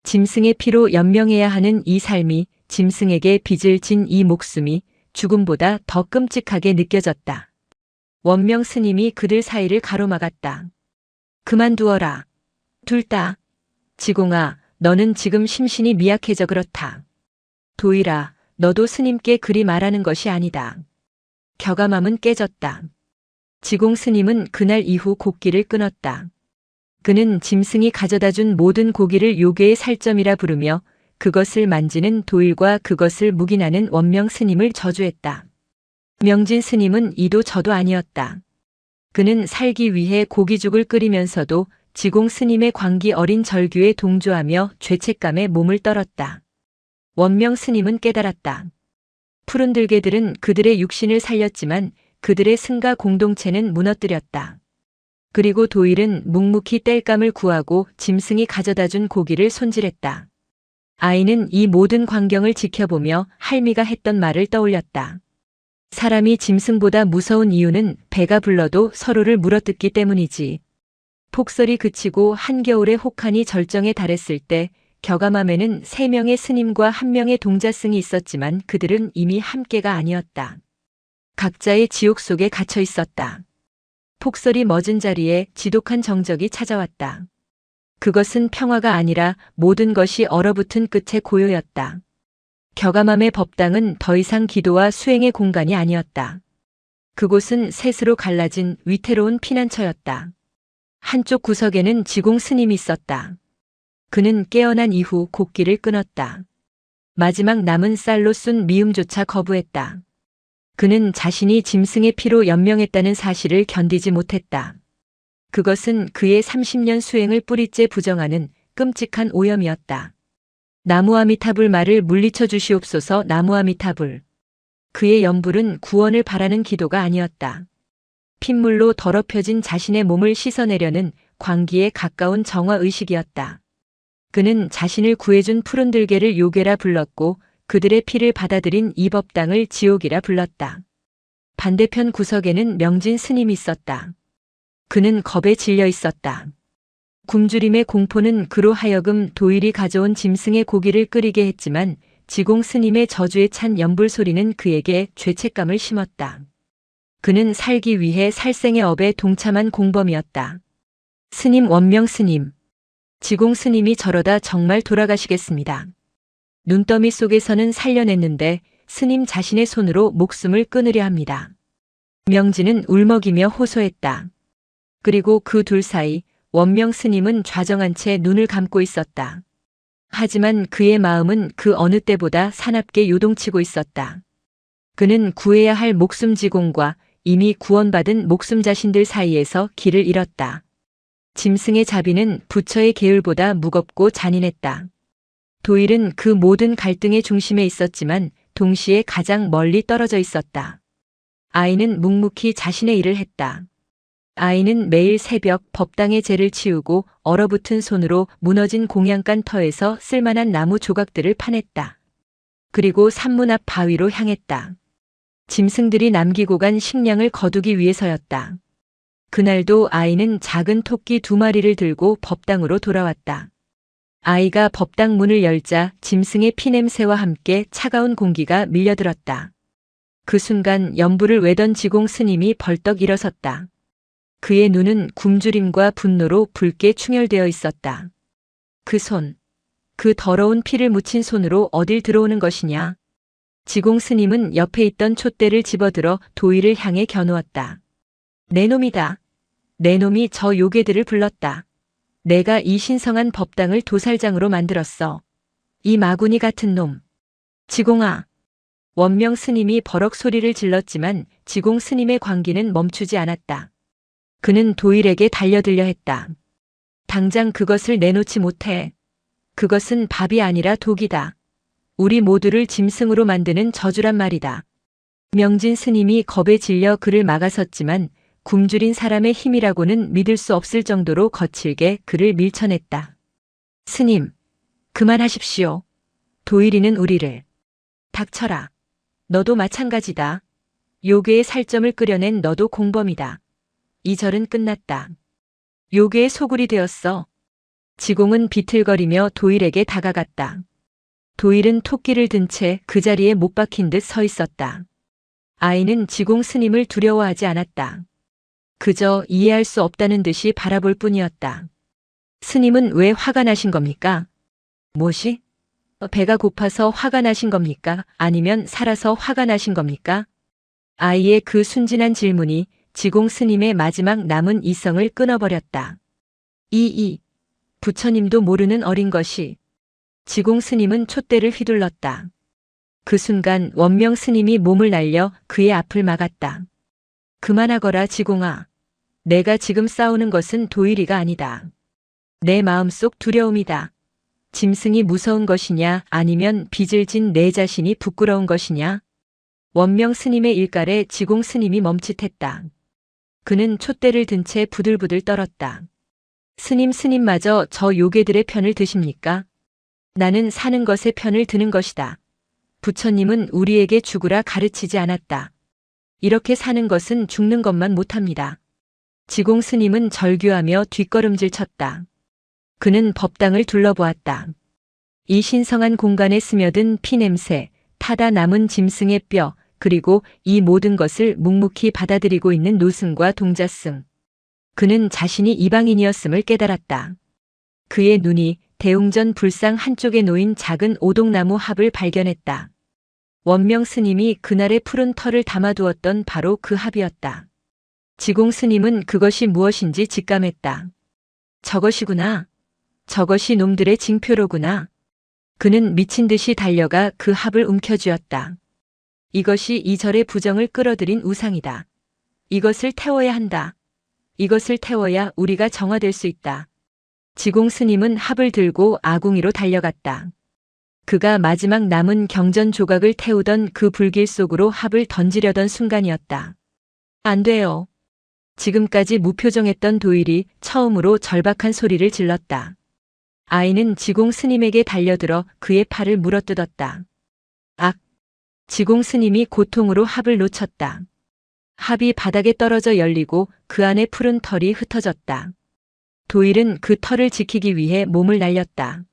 짐승의 피로 연명해야 하는 이 삶이, 짐승에게 빚을 진 이 목숨이 죽음보다 더 끔찍하게 느껴졌다. 원명 스님이 그들 사이를 가로막았다. 그만두어라. 둘 다. 지공아, 너는 지금 심신이 미약해져 그렇다. 도일아, 너도 스님께 그리 말하는 것이 아니다. 겨가맘은 깨졌다. 지공 스님은 그날 이후 곡기를 끊었다. 그는 짐승이 가져다준 모든 고기를 요괴의 살점이라 부르며 그것을 만지는 도일과 그것을 묵인하는 원명 스님을 저주했다. 명진 스님은 이도 저도 아니었다. 그는 살기 위해 고기죽을 끓이면서도 지공 스님의 광기 어린 절규에 동조하며 죄책감에 몸을 떨었다. 원명 스님은 깨달았다. 푸른 들개들은 그들의 육신을 살렸지만 그들의 승가 공동체는 무너뜨렸다. 그리고 도일은 묵묵히 땔감을 구하고 짐승이 가져다준 고기를 손질했다. 아이는 이 모든 광경을 지켜보며 할미가 했던 말을 떠올렸다. 사람이 짐승보다 무서운 이유는 배가 불러도 서로를 물어뜯기 때문이지. 폭설이 그치고 한겨울의 혹한이 절정에 달했을 때 겨가맘에는 3명의 스님과 1명의 동자승이 있었지만 그들은 이미 함께가 아니었다. 각자의 지옥 속에 갇혀 있었다. 폭설이 멎은 자리에 지독한 정적이 찾아왔다. 그것은 평화가 아니라 모든 것이 얼어붙은 끝의 고요였다. 겨가맘의 법당은 더 이상 기도와 수행의 공간이 아니었다. 그곳은 셋으로 갈라진 위태로운 피난처였다. 한쪽 구석에는 지공 스님이 있었다. 그는 깨어난 이후 곡기를 끊었다. 마지막 남은 쌀로 쓴 미음조차 거부했다. 그는 자신이 짐승의 피로 연명했다는 사실을 견디지 못했다. 그것은 그의 30년 수행을 뿌리째 부정하는 끔찍한 오염이었다. 나무아미타불 말을 물리쳐 주시옵소서. 나무아미타불. 그의 연불은 구원을 바라는 기도가 아니었다. 핏물로 더럽혀진 자신의 몸을 씻어내려는 광기에 가까운 정화의식이었다. 그는 자신을 구해준 푸른 들개를 요괴라 불렀고 그들의 피를 받아들인 이 법당을 지옥이라 불렀다. 반대편 구석에는 명진 스님이 있었다. 그는 겁에 질려 있었다. 굶주림의 공포는 그로 하여금 도일이 가져온 짐승의 고기를 끓이게 했지만 지공 스님의 저주에 찬 연불 소리는 그에게 죄책감을 심었다. 그는 살기 위해 살생의 업에 동참한 공범이었다. 스님, 원명 스님. 지공 스님이 저러다 정말 돌아가시겠습니다. 눈더미 속에서는 살려냈는데 스님 자신의 손으로 목숨을 끊으려 합니다. 명진은 울먹이며 호소했다. 그리고 그 둘 사이 원명 스님은 좌정한 채 눈을 감고 있었다. 하지만 그의 마음은 그 어느 때보다 사납게 요동치고 있었다. 그는 구해야 할 목숨 지공과 이미 구원받은 목숨 자신들 사이에서 길을 잃었다. 짐승의 자비는 부처의 계율보다 무겁고 잔인했다. 도일은 그 모든 갈등의 중심에 있었지만 동시에 가장 멀리 떨어져 있었다. 아이는 묵묵히 자신의 일을 했다. 아이는 매일 새벽 법당의 재를 치우고 얼어붙은 손으로 무너진 공양간 터에서 쓸만한 나무 조각들을 파냈다. 그리고 산문 앞 바위로 향했다. 짐승들이 남기고 간 식량을 거두기 위해서였다. 그날도 아이는 작은 토끼 2마리를 들고 법당으로 돌아왔다. 아이가 법당 문을 열자 짐승의 피냄새와 함께 차가운 공기가 밀려들었다. 그 순간 연불을 외던 지공 스님이 벌떡 일어섰다. 그의 눈은 굶주림과 분노로 붉게 충혈되어 있었다. 그 손, 그 더러운 피를 묻힌 손으로 어딜 들어오는 것이냐? 지공 스님은 옆에 있던 촛대를 집어들어 도의를 향해 겨누었다. 내 놈이다. 내 놈이 저 요괴들을 불렀다. 내가 이 신성한 법당을 도살장으로 만들었어. 이 마구니 같은 놈. 지공아. 원명 스님이 버럭 소리를 질렀지만 지공 스님의 광기는 멈추지 않았다. 그는 도일에게 달려들려 했다. 당장 그것을 내놓지 못해. 그것은 밥이 아니라 독이다. 우리 모두를 짐승으로 만드는 저주란 말이다. 명진 스님이 겁에 질려 그를 막아섰지만 굶주린 사람의 힘이라고는 믿을 수 없을 정도로 거칠게 그를 밀쳐냈다. 스님, 그만하십시오. 도일이는 우리를. 닥쳐라. 너도 마찬가지다. 요괴의 살점을 끓여낸 너도 공범이다. 이 절은 끝났다. 요괴의 소굴이 되었어. 지공은 비틀거리며 도일에게 다가갔다. 도일은 토끼를 든 채 그 자리에 못 박힌 듯 서 있었다. 아이는 지공 스님을 두려워하지 않았다. 그저 이해할 수 없다는 듯이 바라볼 뿐이었다. 스님은 왜 화가 나신 겁니까? 뭐시? 배가 고파서 화가 나신 겁니까? 아니면 살아서 화가 나신 겁니까? 아이의 그 순진한 질문이 지공 스님의 마지막 남은 이성을 끊어버렸다. 부처님도 모르는 어린 것이. 지공 스님은 촛대를 휘둘렀다. 그 순간 원명 스님이 몸을 날려 그의 앞을 막았다. 그만하거라 지공아. 내가 지금 싸우는 것은 도일이가 아니다. 내 마음속 두려움이다. 짐승이 무서운 것이냐 아니면 빚을 진 내 자신이 부끄러운 것이냐? 원명 스님의 일갈에 지공 스님이 멈칫했다. 그는 촛대를 든 채 부들부들 떨었다. 스님마저 저 요괴들의 편을 드십니까? 나는 사는 것의 편을 드는 것이다. 부처님은 우리에게 죽으라 가르치지 않았다. 이렇게 사는 것은 죽는 것만 못합니다. 지공 스님은 절규하며 뒷걸음질 쳤다. 그는 법당을 둘러보았다. 이 신성한 공간에 스며든 피냄새, 타다 남은 짐승의 뼈, 그리고 이 모든 것을 묵묵히 받아들이고 있는 노승과 동자승. 그는 자신이 이방인이었음을 깨달았다. 그의 눈이 대웅전 불상 한쪽에 놓인 작은 오동나무 합을 발견했다. 원명 스님이 그날의 푸른 털을 담아두었던 바로 그 합이었다. 지공 스님은 그것이 무엇인지 직감했다. 저것이구나. 저것이 놈들의 징표로구나. 그는 미친 듯이 달려가 그 합을 움켜쥐었다. 이것이 이 절의 부정을 끌어들인 우상이다. 이것을 태워야 한다. 이것을 태워야 우리가 정화될 수 있다. 지공 스님은 합을 들고 아궁이로 달려갔다. 그가 마지막 남은 경전 조각을 태우던 그 불길 속으로 합을 던지려던 순간이었다. 안 돼요. 지금까지 무표정했던 도일이 처음으로 절박한 소리를 질렀다. 아이는 지공 스님에게 달려들어 그의 팔을 물어뜯었다. 악! 지공 스님이 고통으로 합을 놓쳤다. 합이 바닥에 떨어져 열리고 그 안에 푸른 털이 흩어졌다. 도일은 그 털을 지키기 위해 몸을 날렸다.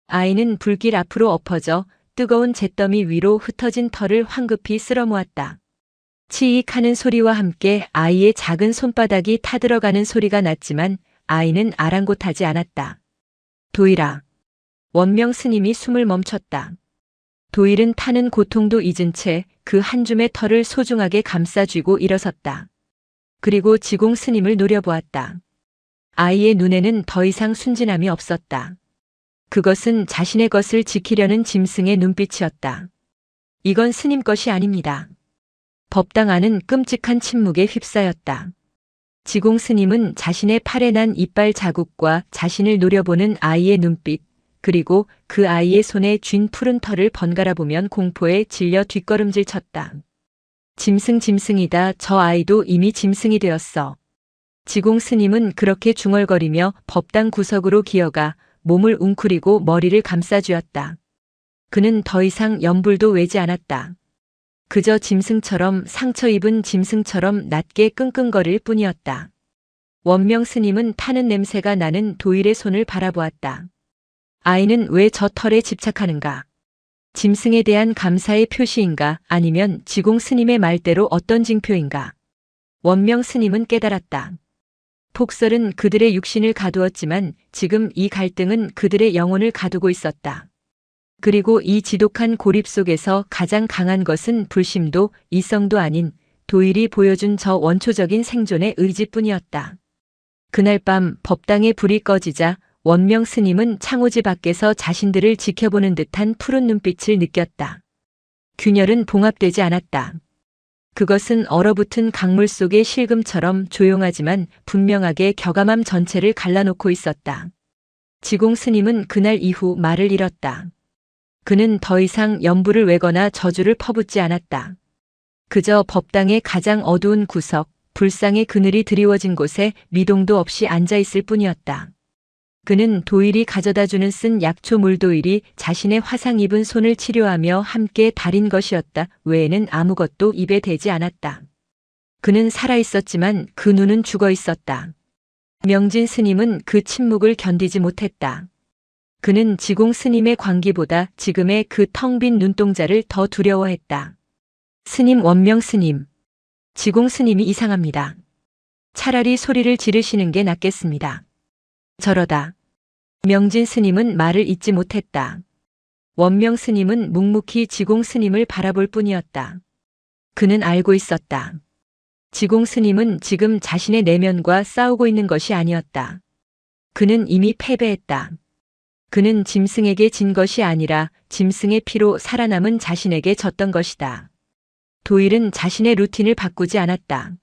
아이는 불길 앞으로 엎어져 뜨거운 잿더미 위로 흩어진 털을 황급히 쓸어모았다. 치익 하는 소리와 함께 아이의 작은 손바닥이 타들어가는 소리가 났지만 아이는 아랑곳하지 않았다. 도일아. 원명 스님이 숨을 멈췄다. 도일은 타는 고통도 잊은 채 그 한 줌의 털을 소중하게 감싸쥐고 일어섰다. 그리고 지공 스님을 노려보았다. 아이의 눈에는 더 이상 순진함이 없었다. 그것은 자신의 것을 지키려는 짐승의 눈빛이었다. 이건 스님 것이 아닙니다. 법당 안은 끔찍한 침묵에 휩싸였다. 지공 스님은 자신의 팔에 난 이빨 자국과 자신을 노려보는 아이의 눈빛, 그리고 그 아이의 손에 쥔 푸른 털을 번갈아 보면 공포에 질려 뒷걸음질 쳤다. 짐승이다. 저 아이도 이미 짐승이 되었어. 지공 스님은 그렇게 중얼거리며 법당 구석으로 기어가 몸을 웅크리고 머리를 감싸쥐었다. 그는 더 이상 연불도 외지 않았다. 그저 짐승처럼 상처 입은 짐승처럼 낮게 끙끙거릴 뿐이었다. 원명 스님은 타는 냄새가 나는 도일의 손을 바라보았다. 아이는 왜 저 털에 집착하는가? 짐승에 대한 감사의 표시인가 아니면 지공 스님의 말대로 어떤 징표인가? 원명 스님은 깨달았다. 폭설은 그들의 육신을 가두었지만 지금 이 갈등은 그들의 영혼을 가두고 있었다. 그리고 이 지독한 고립 속에서 가장 강한 것은 불심도 이성도 아닌 도일이 보여준 저 원초적인 생존의 의지뿐이었다. 그날 밤 법당의 불이 꺼지자 원명 스님은 창호지 밖에서 자신들을 지켜보는 듯한 푸른 눈빛을 느꼈다. 균열은 봉합되지 않았다. 그것은 얼어붙은 강물 속의 실금처럼 조용하지만 분명하게 격암함 전체를 갈라놓고 있었다. 지공 스님은 그날 이후 말을 잃었다. 그는 더 이상 연부를 외거나 저주를 퍼붓지 않았다. 그저 법당의 가장 어두운 구석, 불상의 그늘이 드리워진 곳에 미동도 없이 앉아있을 뿐이었다. 그는 도일이 가져다주는 쓴 약초 물도일이 자신의 화상 입은 손을 치료하며 함께 달인 것이었다. 외에는 아무것도 입에 대지 않았다. 그는 살아있었지만 그 눈은 죽어 있었다. 명진 스님은 그 침묵을 견디지 못했다. 그는 지공 스님의 광기보다 지금의 그 텅 빈 눈동자를 더 두려워했다. 스님 원명 스님. 지공 스님이 이상합니다. 차라리 소리를 지르시는 게 낫겠습니다. 저러다. 명진 스님은 말을 잇지 못했다. 원명 스님은 묵묵히 지공 스님을 바라볼 뿐이었다. 그는 알고 있었다. 지공 스님은 지금 자신의 내면과 싸우고 있는 것이 아니었다. 그는 이미 패배했다. 그는 짐승에게 진 것이 아니라 짐승의 피로 살아남은 자신에게 졌던 것이다. 도일은 자신의 루틴을 바꾸지 않았다.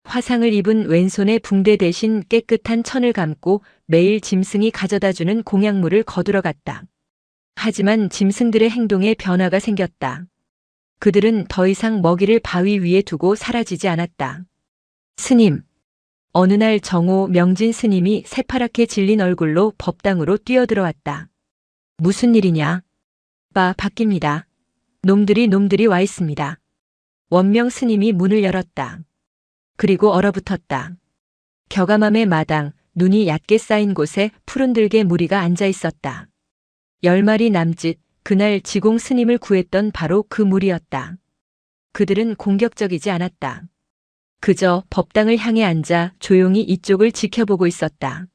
화상을 입은 왼손에 붕대 대신 깨끗한 천을 감고 매일 짐승이 가져다주는 공약물을 거두러 갔다. 하지만 짐승들의 행동에 변화가 생겼다. 그들은 더 이상 먹이를 바위 위에 두고 사라지지 않았다. 스님. 어느 날 정오 명진 스님이 새파랗게 질린 얼굴로 법당으로 뛰어들어왔다. 무슨 일이냐? 바뀝니다. 놈들이 와 있습니다. 원명 스님이 문을 열었다. 그리고 얼어붙었다. 격암함의 마당, 눈이 얕게 쌓인 곳에 푸른들개 무리가 앉아 있었다. 10마리 남짓, 그날 지공 스님을 구했던 바로 그 무리였다. 그들은 공격적이지 않았다. 그저 법당을 향해 앉아 조용히 이쪽을 지켜보고 있었다.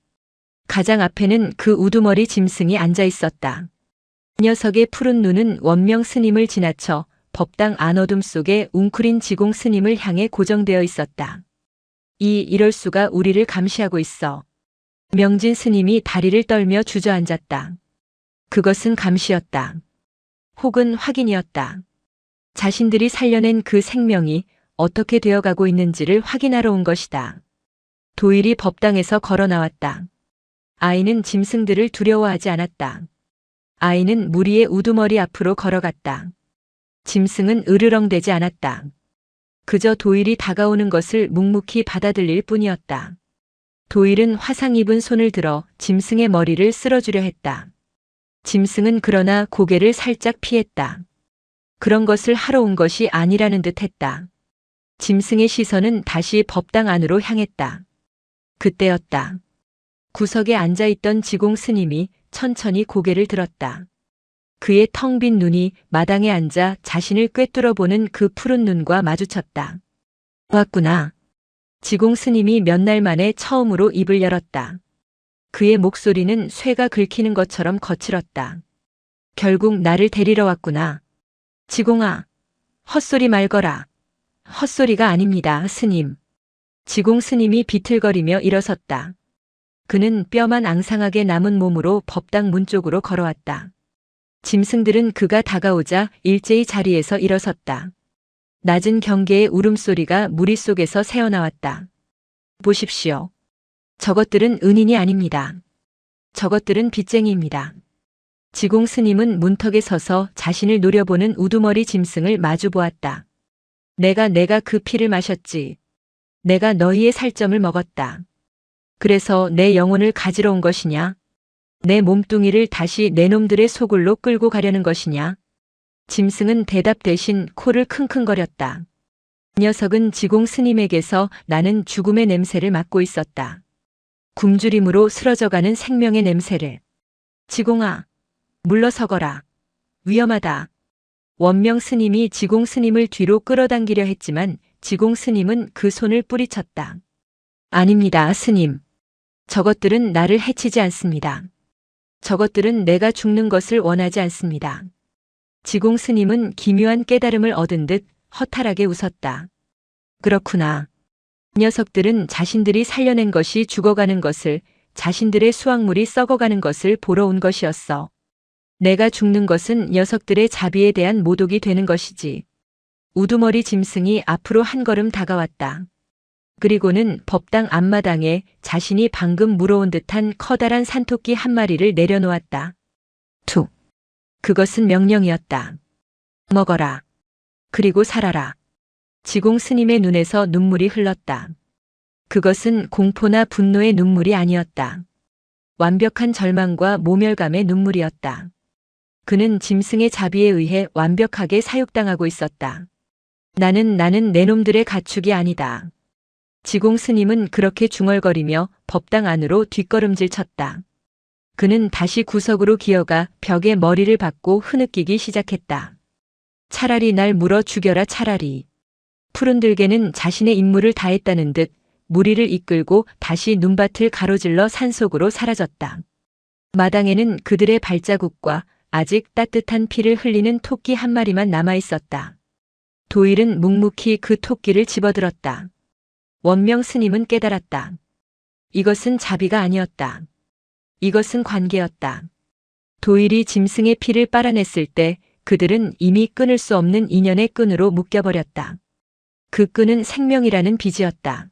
가장 앞에는 그 우두머리 짐승이 앉아 있었다. 녀석의 푸른 눈은 원명 스님을 지나쳐 법당 안어둠 속에 웅크린 지공 스님을 향해 고정되어 있었다. 이럴 수가 우리를 감시하고 있어. 명진 스님이 다리를 떨며 주저앉았다. 그것은 감시였다. 혹은 확인이었다. 자신들이 살려낸 그 생명이 어떻게 되어가고 있는지를 확인하러 온 것이다. 도일이 법당에서 걸어 나왔다. 아이는 짐승들을 두려워하지 않았다. 아이는 무리의 우두머리 앞으로 걸어갔다. 짐승은 으르렁대지 않았다. 그저 도일이 다가오는 것을 묵묵히 받아들일 뿐이었다. 도일은 화상 입은 손을 들어 짐승의 머리를 쓸어주려 했다. 짐승은 그러나 고개를 살짝 피했다. 그런 것을 하러 온 것이 아니라는 듯 했다. 짐승의 시선은 다시 법당 안으로 향했다. 그때였다. 구석에 앉아있던 지공 스님이 천천히 고개를 들었다. 그의 텅 빈 눈이 마당에 앉아 자신을 꿰뚫어 보는 그 푸른 눈과 마주쳤다. 왔구나. 지공 스님이 몇 날 만에 처음으로 입을 열었다. 그의 목소리는 쇠가 긁히는 것처럼 거칠었다. 결국 나를 데리러 왔구나. 지공아, 헛소리 말거라. 헛소리가 아닙니다, 스님. 지공 스님이 비틀거리며 일어섰다. 그는 뼈만 앙상하게 남은 몸으로 법당 문 쪽으로 걸어왔다. 짐승들은 그가 다가오자 일제히 자리에서 일어섰다. 낮은 경계의 울음소리가 무리 속에서 새어나왔다. 보십시오. 저것들은 은인이 아닙니다. 저것들은 빚쟁이입니다. 지공 스님은 문턱에 서서 자신을 노려보는 우두머리 짐승을 마주보았다. 내가 그 피를 마셨지. 내가 너희의 살점을 먹었다. 그래서 내 영혼을 가지러 온 것이냐? 내 몸뚱이를 다시 내 놈들의 소굴로 끌고 가려는 것이냐? 짐승은 대답 대신 코를 킁킁거렸다. 녀석은 지공 스님에게서 나는 죽음의 냄새를 맡고 있었다. 굶주림으로 쓰러져가는 생명의 냄새를. 지공아, 물러서거라. 위험하다. 원명 스님이 지공 스님을 뒤로 끌어당기려 했지만 지공 스님은 그 손을 뿌리쳤다. 아닙니다, 스님. 저것들은 나를 해치지 않습니다. 저것들은 내가 죽는 것을 원하지 않습니다. 지공 스님은 기묘한 깨달음을 얻은 듯 허탈하게 웃었다. 그렇구나. 녀석들은 자신들이 살려낸 것이 죽어가는 것을, 자신들의 수확물이 썩어가는 것을 보러 온 것이었어. 내가 죽는 것은 녀석들의 자비에 대한 모독이 되는 것이지. 우두머리 짐승이 앞으로 한 걸음 다가왔다. 그리고는 법당 앞마당에 자신이 방금 물어온 듯한 커다란 산토끼 한 마리를 내려놓았다. 툭. 그것은 명령이었다. 먹어라. 그리고 살아라. 지공 스님의 눈에서 눈물이 흘렀다. 그것은 공포나 분노의 눈물이 아니었다. 완벽한 절망과 모멸감의 눈물이었다. 그는 짐승의 자비에 의해 완벽하게 사육당하고 있었다. 나는 내 놈들의 가축이 아니다. 지공 스님은 그렇게 중얼거리며 법당 안으로 뒷걸음질 쳤다. 그는 다시 구석으로 기어가 벽에 머리를 박고 흐느끼기 시작했다. 차라리 날 물어 죽여라, 차라리. 푸른 들개는 자신의 임무를 다했다는 듯 무리를 이끌고 다시 눈밭을 가로질러 산속으로 사라졌다. 마당에는 그들의 발자국과 아직 따뜻한 피를 흘리는 토끼 한 마리만 남아 있었다. 도일은 묵묵히 그 토끼를 집어들었다. 원명 스님은 깨달았다. 이것은 자비가 아니었다. 이것은 관계였다. 도일이 짐승의 피를 빨아냈을 때 그들은 이미 끊을 수 없는 인연의 끈으로 묶여버렸다. 그 끈은 생명이라는 빚이었다.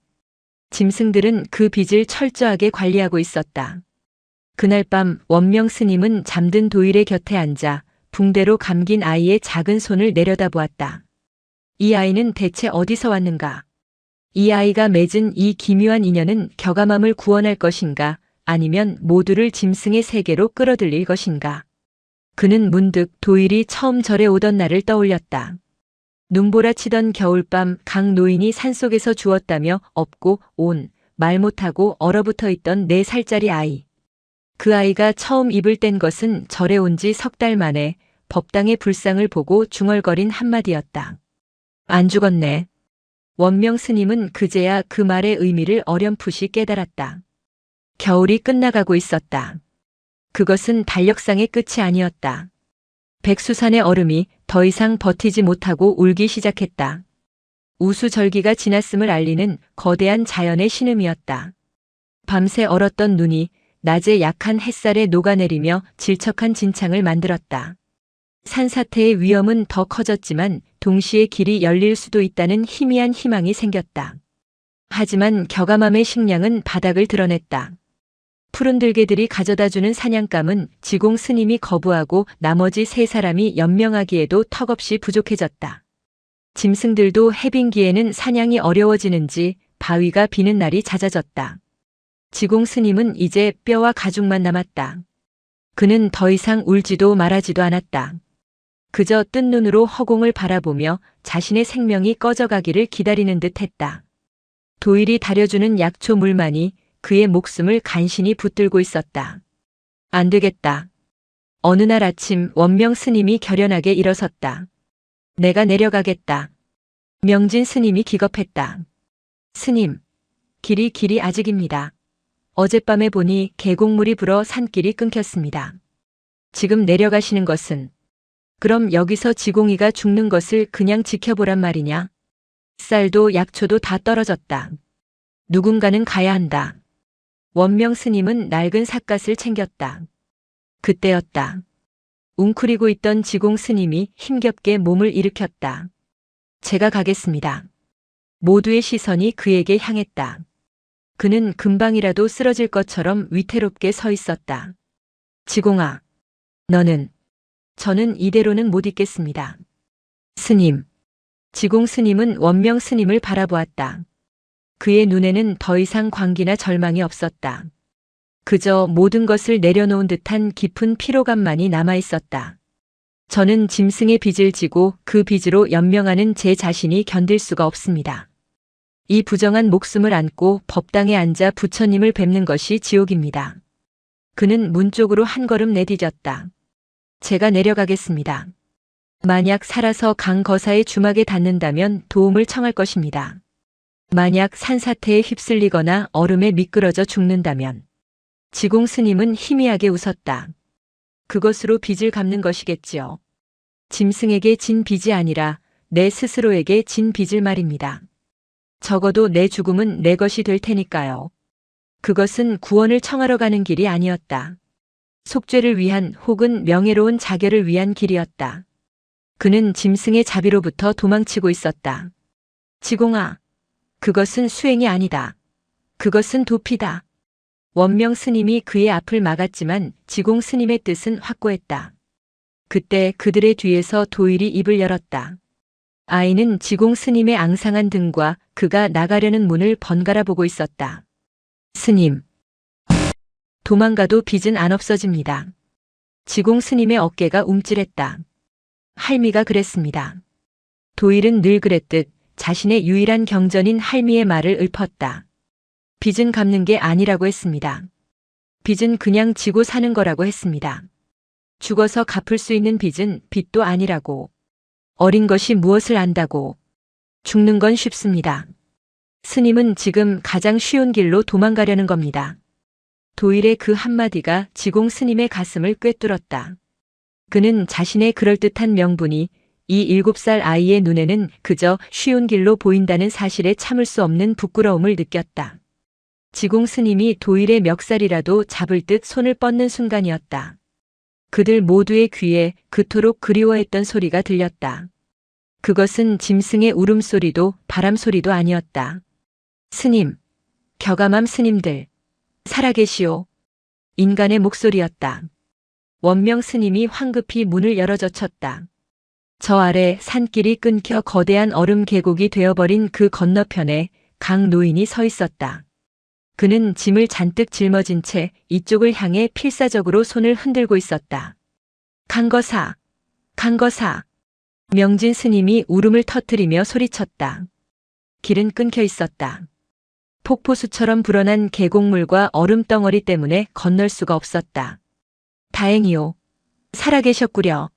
짐승들은 그 빚을 철저하게 관리하고 있었다. 그날 밤 원명 스님은 잠든 도일의 곁에 앉아 붕대로 감긴 아이의 작은 손을 내려다보았다. 이 아이는 대체 어디서 왔는가? 이 아이가 맺은 이 기묘한 인연은 겨가맘을 구원할 것인가? 아니면 모두를 짐승의 세계로 끌어들일 것인가? 그는 문득 도일이 처음 절에 오던 날을 떠올렸다. 눈보라치던 겨울밤 강 노인이 산속에서 주웠다며 업고 온, 말 못하고 얼어붙어 있던 4살짜리 아이. 그 아이가 처음 입을 뗀 것은 절에 온 지 3달 만에 법당의 불상을 보고 중얼거린 한마디였다. 안 죽었네. 원명 스님은 그제야 그 말의 의미를 어렴풋이 깨달았다. 겨울이 끝나가고 있었다. 그것은 달력상의 끝이 아니었다. 백수산의 얼음이 더 이상 버티지 못하고 울기 시작했다. 우수절기가 지났음을 알리는 거대한 자연의 신음이었다. 밤새 얼었던 눈이 낮에 약한 햇살에 녹아내리며 질척한 진창을 만들었다. 산사태의 위험은 더 커졌지만 동시에 길이 열릴 수도 있다는 희미한 희망이 생겼다. 하지만 겨가맘의 식량은 바닥을 드러냈다. 푸른 들개들이 가져다주는 사냥감은 지공 스님이 거부하고 나머지 3사람이 연명하기에도 턱없이 부족해졌다. 짐승들도 해빙기에는 사냥이 어려워지는지 바위가 비는 날이 잦아졌다. 지공 스님은 이제 뼈와 가죽만 남았다. 그는 더 이상 울지도 말하지도 않았다. 그저 뜬 눈으로 허공을 바라보며 자신의 생명이 꺼져가기를 기다리는 듯 했다. 도일이 다려주는 약초 물만이 그의 목숨을 간신히 붙들고 있었다. 안 되겠다. 어느 날 아침 원명 스님이 결연하게 일어섰다. 내가 내려가겠다. 명진 스님이 기겁했다. 스님, 길이 아직입니다. 어젯밤에 보니 계곡물이 불어 산길이 끊겼습니다. 지금 내려가시는 것은 그럼 여기서 지공이가 죽는 것을 그냥 지켜보란 말이냐? 쌀도 약초도 다 떨어졌다. 누군가는 가야 한다. 원명 스님은 낡은 삿갓을 챙겼다. 그때였다. 웅크리고 있던 지공 스님이 힘겹게 몸을 일으켰다. 제가 가겠습니다. 모두의 시선이 그에게 향했다. 그는 금방이라도 쓰러질 것처럼 위태롭게 서 있었다. 지공아, 저는 이대로는 못 있겠습니다. 스님. 지공 스님은 원명 스님을 바라보았다. 그의 눈에는 더 이상 광기나 절망이 없었다. 그저 모든 것을 내려놓은 듯한 깊은 피로감만이 남아 있었다. 저는 짐승의 빚을 지고 그 빚으로 연명하는 제 자신이 견딜 수가 없습니다. 이 부정한 목숨을 안고 법당에 앉아 부처님을 뵙는 것이 지옥입니다. 그는 문 쪽으로 한 걸음 내디뎠다. 제가 내려가겠습니다. 만약 살아서 강 거사의 주막에 닿는다면 도움을 청할 것입니다. 만약 산사태에 휩쓸리거나 얼음에 미끄러져 죽는다면. 지공 스님은 희미하게 웃었다. 그것으로 빚을 갚는 것이겠지요. 짐승에게 진 빚이 아니라 내 스스로에게 진 빚을 말입니다. 적어도 내 죽음은 내 것이 될 테니까요. 그것은 구원을 청하러 가는 길이 아니었다. 속죄를 위한 혹은 명예로운 자결을 위한 길이었다. 그는 짐승의 자비로부터 도망치고 있었다. 지공아, 그것은 수행이 아니다. 그것은 도피다. 원명 스님이 그의 앞을 막았지만 지공 스님의 뜻은 확고했다. 그때 그들의 뒤에서 도일이 입을 열었다. 아이는 지공 스님의 앙상한 등과 그가 나가려는 문을 번갈아 보고 있었다. 스님. 도망가도 빚은 안 없어집니다. 지공 스님의 어깨가 움찔했다. 할미가 그랬습니다. 도일은 늘 그랬듯 자신의 유일한 경전인 할미의 말을 읊었다. 빚은 갚는 게 아니라고 했습니다. 빚은 그냥 지고 사는 거라고 했습니다. 죽어서 갚을 수 있는 빚은 빚도 아니라고. 어린 것이 무엇을 안다고. 죽는 건 쉽습니다. 스님은 지금 가장 쉬운 길로 도망가려는 겁니다. 도일의 그 한마디가 지공 스님의 가슴을 꿰뚫었다. 그는 자신의 그럴듯한 명분이 이 7살 아이의 눈에는 그저 쉬운 길로 보인다는 사실에 참을 수 없는 부끄러움을 느꼈다. 지공 스님이 도일의 멱살이라도 잡을 듯 손을 뻗는 순간이었다. 그들 모두의 귀에 그토록 그리워했던 소리가 들렸다. 그것은 짐승의 울음소리도 바람소리도 아니었다. 스님, 겨가맘 스님들, 살아계시오. 인간의 목소리였다. 원명 스님이 황급히 문을 열어젖혔다. 저 아래 산길이 끊겨 거대한 얼음 계곡이 되어버린 그 건너편에 강 노인이 서 있었다. 그는 짐을 잔뜩 짊어진 채 이쪽을 향해 필사적으로 손을 흔들고 있었다. 강거사! 강거사! 명진 스님이 울음을 터뜨리며 소리쳤다. 길은 끊겨 있었다. 폭포수처럼 불어난 계곡물과 얼음덩어리 때문에 건널 수가 없었다. 다행이오. 살아계셨구려.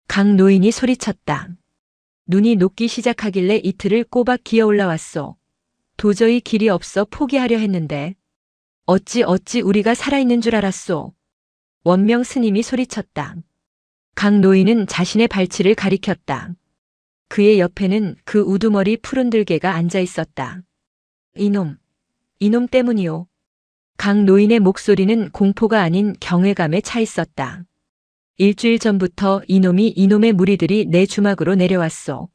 강 노인이 소리쳤다. 눈이 녹기 시작하길래 이틀을 꼬박 기어 올라왔소. 도저히 길이 없어 포기하려 했는데 어찌 우리가 살아있는 줄 알았소. 원명 스님이 소리쳤다. 강 노인은 자신의 발치를 가리켰다. 그의 옆에는 그 우두머리 푸른 들개가 앉아 있었다. 이놈 때문이오. 강 노인의 목소리는 공포가 아닌 경외감에 차 있었다. 일주일 전부터 이놈의 무리들이 내 주막으로 내려왔소.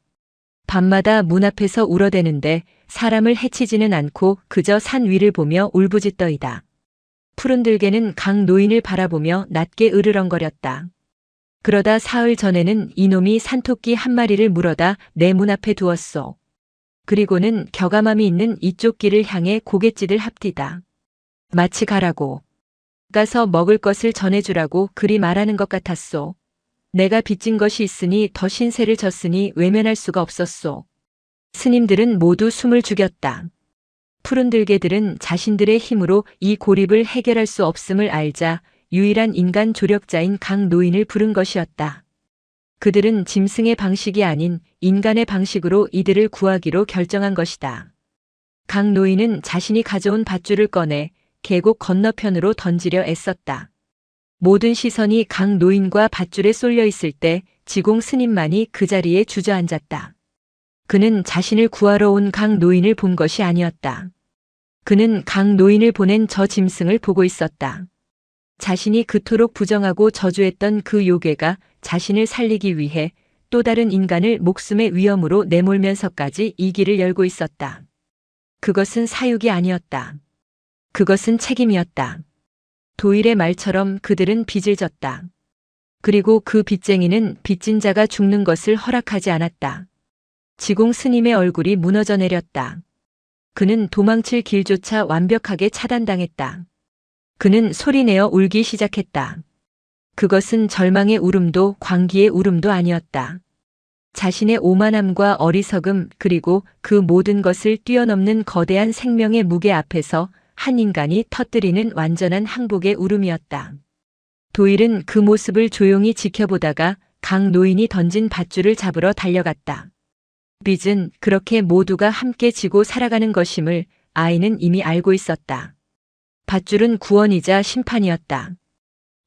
밤마다 문 앞에서 울어대는데 사람을 해치지는 않고 그저 산 위를 보며 울부짖더이다. 푸른 들개는 강 노인을 바라보며 낮게 으르렁거렸다. 그러다 사흘 전에는 이놈이 산토끼 한 마리를 물어다 내 문 앞에 두었소. 그리고는 겨가맘이 있는 이쪽 길을 향해 고갯짓을 합디다. 마치 가라고. 가서 먹을 것을 전해주라고 그리 말하는 것 같았소. 내가 빚진 것이 있으니 더 신세를 졌으니 외면할 수가 없었소. 스님들은 모두 숨을 죽였다. 푸른 들개들은 자신들의 힘으로 이 고립을 해결할 수 없음을 알자 유일한 인간 조력자인 강 노인을 부른 것이었다. 그들은 짐승의 방식이 아닌 인간의 방식으로 이들을 구하기로 결정한 것이다. 강 노인은 자신이 가져온 밧줄을 꺼내 계곡 건너편으로 던지려 애썼다. 모든 시선이 강 노인과 밧줄에 쏠려 있을 때 지공 스님만이 그 자리에 주저앉았다. 그는 자신을 구하러 온 강 노인을 본 것이 아니었다. 그는 강 노인을 보낸 저 짐승을 보고 있었다. 자신이 그토록 부정하고 저주했던 그 요괴가 자신을 살리기 위해 또 다른 인간을 목숨의 위험으로 내몰면서까지 이 길을 열고 있었다. 그것은 사육이 아니었다. 그것은 책임이었다. 도일의 말처럼 그들은 빚을 졌다. 그리고 그 빚쟁이는 빚진 자가 죽는 것을 허락하지 않았다. 지공 스님의 얼굴이 무너져 내렸다. 그는 도망칠 길조차 완벽하게 차단당했다. 그는 소리내어 울기 시작했다. 그것은 절망의 울음도 광기의 울음도 아니었다. 자신의 오만함과 어리석음 그리고 그 모든 것을 뛰어넘는 거대한 생명의 무게 앞에서 한 인간이 터뜨리는 완전한 항복의 울음이었다. 도일은 그 모습을 조용히 지켜보다가 강 노인이 던진 밧줄을 잡으러 달려갔다. 빚은 그렇게 모두가 함께 지고 살아가는 것임을 아이는 이미 알고 있었다. 밧줄은 구원이자 심판이었다.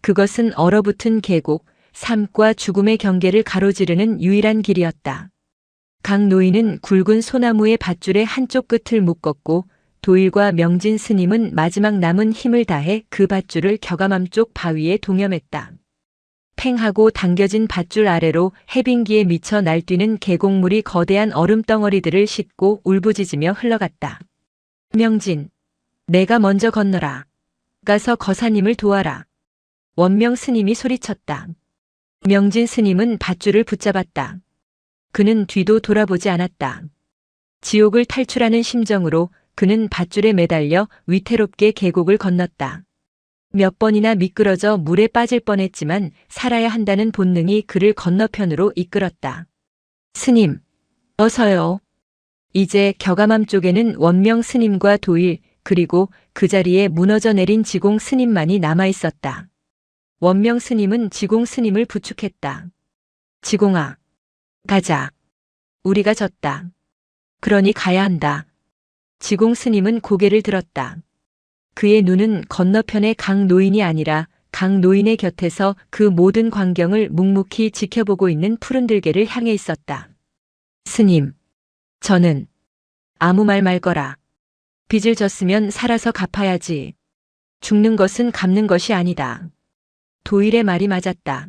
그것은 얼어붙은 계곡, 삶과 죽음의 경계를 가로지르는 유일한 길이었다. 강 노인은 굵은 소나무의 밧줄의 한쪽 끝을 묶었고 도일과 명진 스님은 마지막 남은 힘을 다해 그 밧줄을 겨가맘 쪽 바위에 동여맸다. 팽하고 당겨진 밧줄 아래로 해빙기에 미쳐 날뛰는 계곡물이 거대한 얼음 덩어리들을 싣고 울부짖으며 흘러갔다. 명진, 내가 먼저 건너라. 가서 거사님을 도와라. 원명 스님이 소리쳤다. 명진 스님은 밧줄을 붙잡았다. 그는 뒤도 돌아보지 않았다. 지옥을 탈출하는 심정으로 그는 밧줄에 매달려 위태롭게 계곡을 건넜다. 몇 번이나 미끄러져 물에 빠질 뻔했지만 살아야 한다는 본능이 그를 건너편으로 이끌었다. 스님, 어서요. 이제 겨가맘 쪽에는 원명 스님과 도일, 그리고 그 자리에 무너져 내린 지공 스님만이 남아 있었다. 원명 스님은 지공 스님을 부축했다. 지공아, 가자. 우리가 졌다. 그러니 가야 한다. 지공 스님은 고개를 들었다. 그의 눈은 건너편의 강 노인이 아니라 강 노인의 곁에서 그 모든 광경을 묵묵히 지켜보고 있는 푸른 들개를 향해 있었다. 스님, 저는 아무 말 말거라. 빚을 졌으면 살아서 갚아야지. 죽는 것은 갚는 것이 아니다. 도일의 말이 맞았다.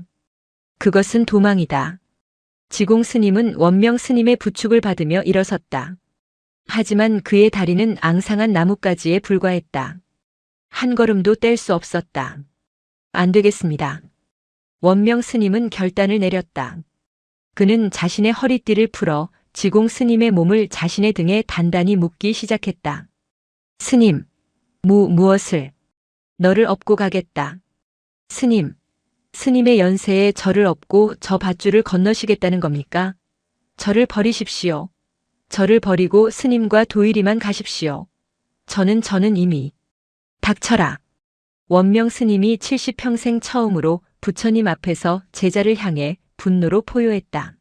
그것은 도망이다. 지공 스님은 원명 스님의 부축을 받으며 일어섰다. 하지만 그의 다리는 앙상한 나뭇가지에 불과했다. 한 걸음도 뗄 수 없었다. 안 되겠습니다. 원명 스님은 결단을 내렸다. 그는 자신의 허리띠를 풀어 지공 스님의 몸을 자신의 등에 단단히 묶기 시작했다. 스님, 무엇을? 너를 업고 가겠다. 스님, 스님의 연세에 저를 업고 저 밧줄을 건너시겠다는 겁니까? 저를 버리십시오. 저를 버리고 스님과 도일이만 가십시오. 저는 이미. 닥쳐라. 원명 스님이 70평생 처음으로 부처님 앞에서 제자를 향해 분노로 포효했다.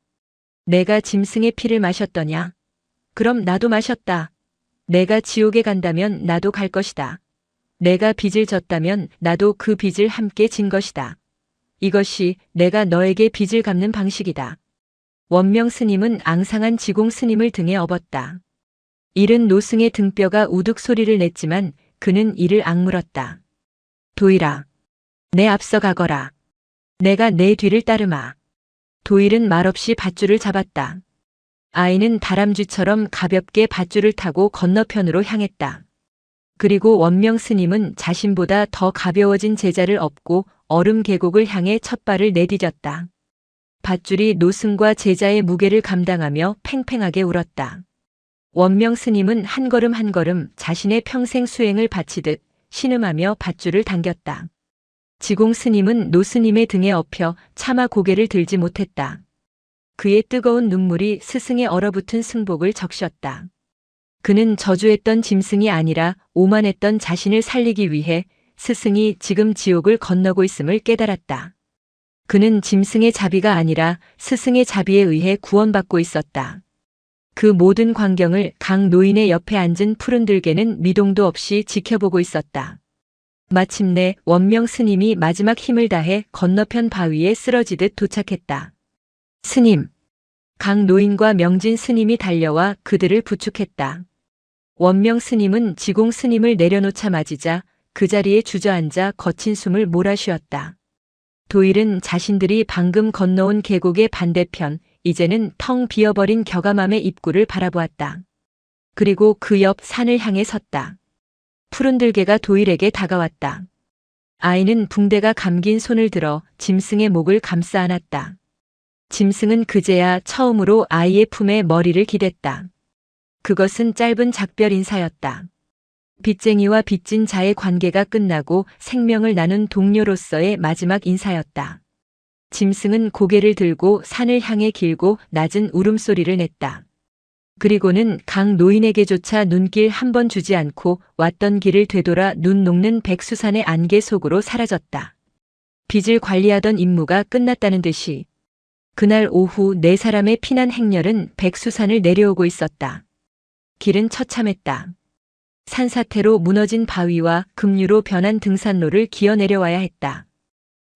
내가 짐승의 피를 마셨더냐? 그럼 나도 마셨다. 내가 지옥에 간다면 나도 갈 것이다. 내가 빚을 졌다면 나도 그 빚을 함께 진 것이다. 이것이 내가 너에게 빚을 갚는 방식이다. 원명 스님은 앙상한 지공 스님을 등에 업었다. 이른 노승의 등뼈가 우득 소리를 냈지만 그는 이를 악물었다. 도일아, 내 앞서 가거라. 내가 내 뒤를 따르마. 도일은 말없이 밧줄을 잡았다. 아이는 다람쥐처럼 가볍게 밧줄을 타고 건너편으로 향했다. 그리고 원명 스님은 자신보다 더 가벼워진 제자를 업고 얼음 계곡을 향해 첫 발을 내디뎠다. 밧줄이 노승과 제자의 무게를 감당하며 팽팽하게 울었다. 원명 스님은 한 걸음 한 걸음 자신의 평생 수행을 바치듯 신음하며 밧줄을 당겼다. 지공 스님은 노 스님의 등에 엎여 차마 고개를 들지 못했다. 그의 뜨거운 눈물이 스승의 얼어붙은 승복을 적셨다. 그는 저주했던 짐승이 아니라 오만했던 자신을 살리기 위해 스승이 지금 지옥을 건너고 있음을 깨달았다. 그는 짐승의 자비가 아니라 스승의 자비에 의해 구원받고 있었다. 그 모든 광경을 강 노인의 옆에 앉은 푸른 들개는 미동도 없이 지켜보고 있었다. 마침내 원명 스님이 마지막 힘을 다해 건너편 바위에 쓰러지듯 도착했다. 스님! 강 노인과 명진 스님이 달려와 그들을 부축했다. 원명 스님은 지공 스님을 내려놓자 맞이자 그 자리에 주저앉아 거친 숨을 몰아쉬었다. 도일은 자신들이 방금 건너온 계곡의 반대편, 이제는 텅 비어버린 겨가맘의 입구를 바라보았다. 그리고 그 옆 산을 향해 섰다. 푸른 들개가 도일에게 다가왔다. 아이는 붕대가 감긴 손을 들어 짐승의 목을 감싸 안았다. 짐승은 그제야 처음으로 아이의 품에 머리를 기댔다. 그것은 짧은 작별 인사였다. 빚쟁이와 빚진 자의 관계가 끝나고 생명을 나눈 동료로서의 마지막 인사였다. 짐승은 고개를 들고 산을 향해 길고 낮은 울음소리를 냈다. 그리고는 강 노인에게조차 눈길 한 번 주지 않고 왔던 길을 되돌아 눈 녹는 백수산의 안개 속으로 사라졌다. 빚을 관리하던 임무가 끝났다는 듯이 그날 오후 네 사람의 피난 행렬은 백수산을 내려오고 있었다. 길은 처참했다. 산사태로 무너진 바위와 급류로 변한 등산로를 기어 내려와야 했다.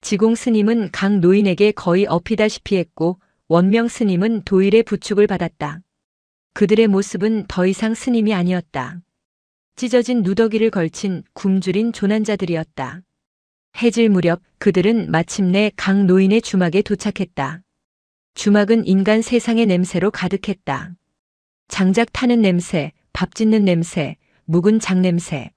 지공 스님은 강 노인에게 거의 엎이다시피 했고 원명 스님은 도일의 부축을 받았다. 그들의 모습은 더 이상 스님이 아니었다. 찢어진 누더기를 걸친 굶주린 조난자들이었다. 해질 무렵 그들은 마침내 강 노인의 주막에 도착했다. 주막은 인간 세상의 냄새로 가득했다. 장작 타는 냄새, 밥 짓는 냄새, 묵은 장냄새.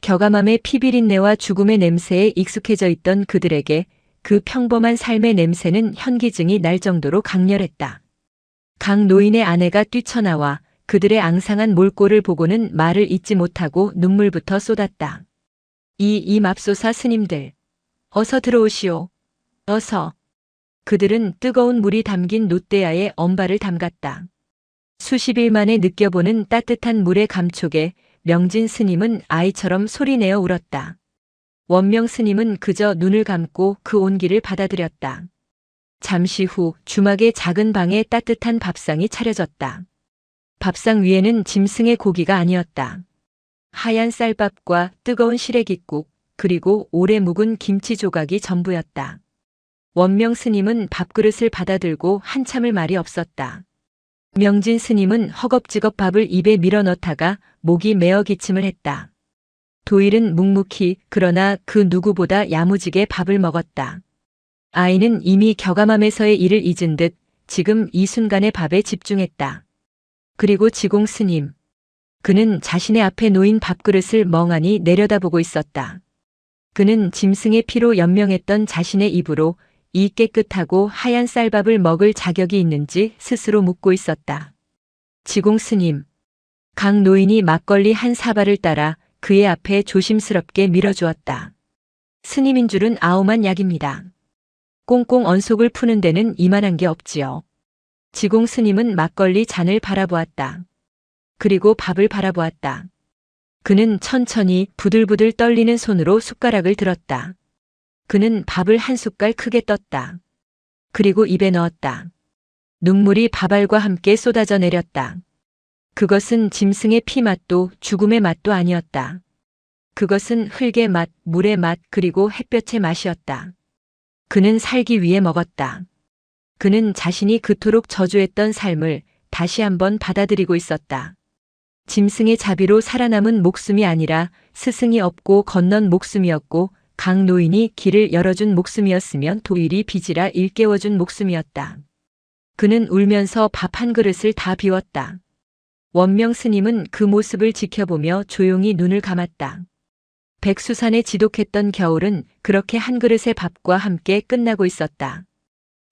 겨가맘의 피비린내와 죽음의 냄새에 익숙해져 있던 그들에게 그 평범한 삶의 냄새는 현기증이 날 정도로 강렬했다. 강 노인의 아내가 뛰쳐나와 그들의 앙상한 몰골을 보고는 말을 잇지 못하고 눈물부터 쏟았다. 이 맙소사 스님들. 어서 들어오시오. 어서. 그들은 뜨거운 물이 담긴 놋대야에 엄발을 담갔다. 수십일 만에 느껴보는 따뜻한 물의 감촉에 명진 스님은 아이처럼 소리내어 울었다. 원명 스님은 그저 눈을 감고 그 온기를 받아들였다. 잠시 후 주막의 작은 방에 따뜻한 밥상이 차려졌다. 밥상 위에는 짐승의 고기가 아니었다. 하얀 쌀밥과 뜨거운 시래기국 그리고 오래 묵은 김치 조각이 전부였다. 원명 스님은 밥그릇을 받아들고 한참을 말이 없었다. 명진 스님은 허겁지겁 밥을 입에 밀어넣다가 목이 메어 기침을 했다. 도일은 묵묵히 그러나 그 누구보다 야무지게 밥을 먹었다. 아이는 이미 겨가맘에서의 일을 잊은 듯 지금 이 순간의 밥에 집중했다. 그리고 지공 스님. 그는 자신의 앞에 놓인 밥그릇을 멍하니 내려다보고 있었다. 그는 짐승의 피로 연명했던 자신의 입으로 이 깨끗하고 하얀 쌀밥을 먹을 자격이 있는지 스스로 묻고 있었다. 지공 스님. 강 노인이 막걸리 한 사발을 따라 그의 앞에 조심스럽게 밀어주었다. 스님인 줄은 아오만 약입니다. 꽁꽁 언속을 푸는 데는 이만한 게 없지요. 지공 스님은 막걸리 잔을 바라보았다. 그리고 밥을 바라보았다. 그는 천천히 부들부들 떨리는 손으로 숟가락을 들었다. 그는 밥을 한 숟갈 크게 떴다. 그리고 입에 넣었다. 눈물이 밥알과 함께 쏟아져 내렸다. 그것은 짐승의 피 맛도 죽음의 맛도 아니었다. 그것은 흙의 맛, 물의 맛, 그리고 햇볕의 맛이었다. 그는 살기 위해 먹었다. 그는 자신이 그토록 저주했던 삶을 다시 한번 받아들이고 있었다. 짐승의 자비로 살아남은 목숨이 아니라 스승이 없고 건넌 목숨이었고 강 노인이 길을 열어준 목숨이었으면 도일이 빚이라 일깨워준 목숨이었다. 그는 울면서 밥 한 그릇을 다 비웠다. 원명 스님은 그 모습을 지켜보며 조용히 눈을 감았다. 백수산에 지독했던 겨울은 그렇게 한 그릇의 밥과 함께 끝나고 있었다.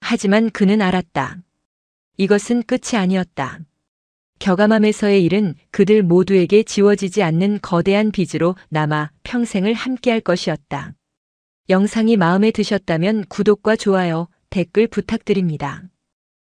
하지만 그는 알았다. 이것은 끝이 아니었다. 겨가맘에서의 일은 그들 모두에게 지워지지 않는 거대한 빚으로 남아 평생을 함께할 것이었다. 영상이 마음에 드셨다면 구독과 좋아요, 댓글 부탁드립니다.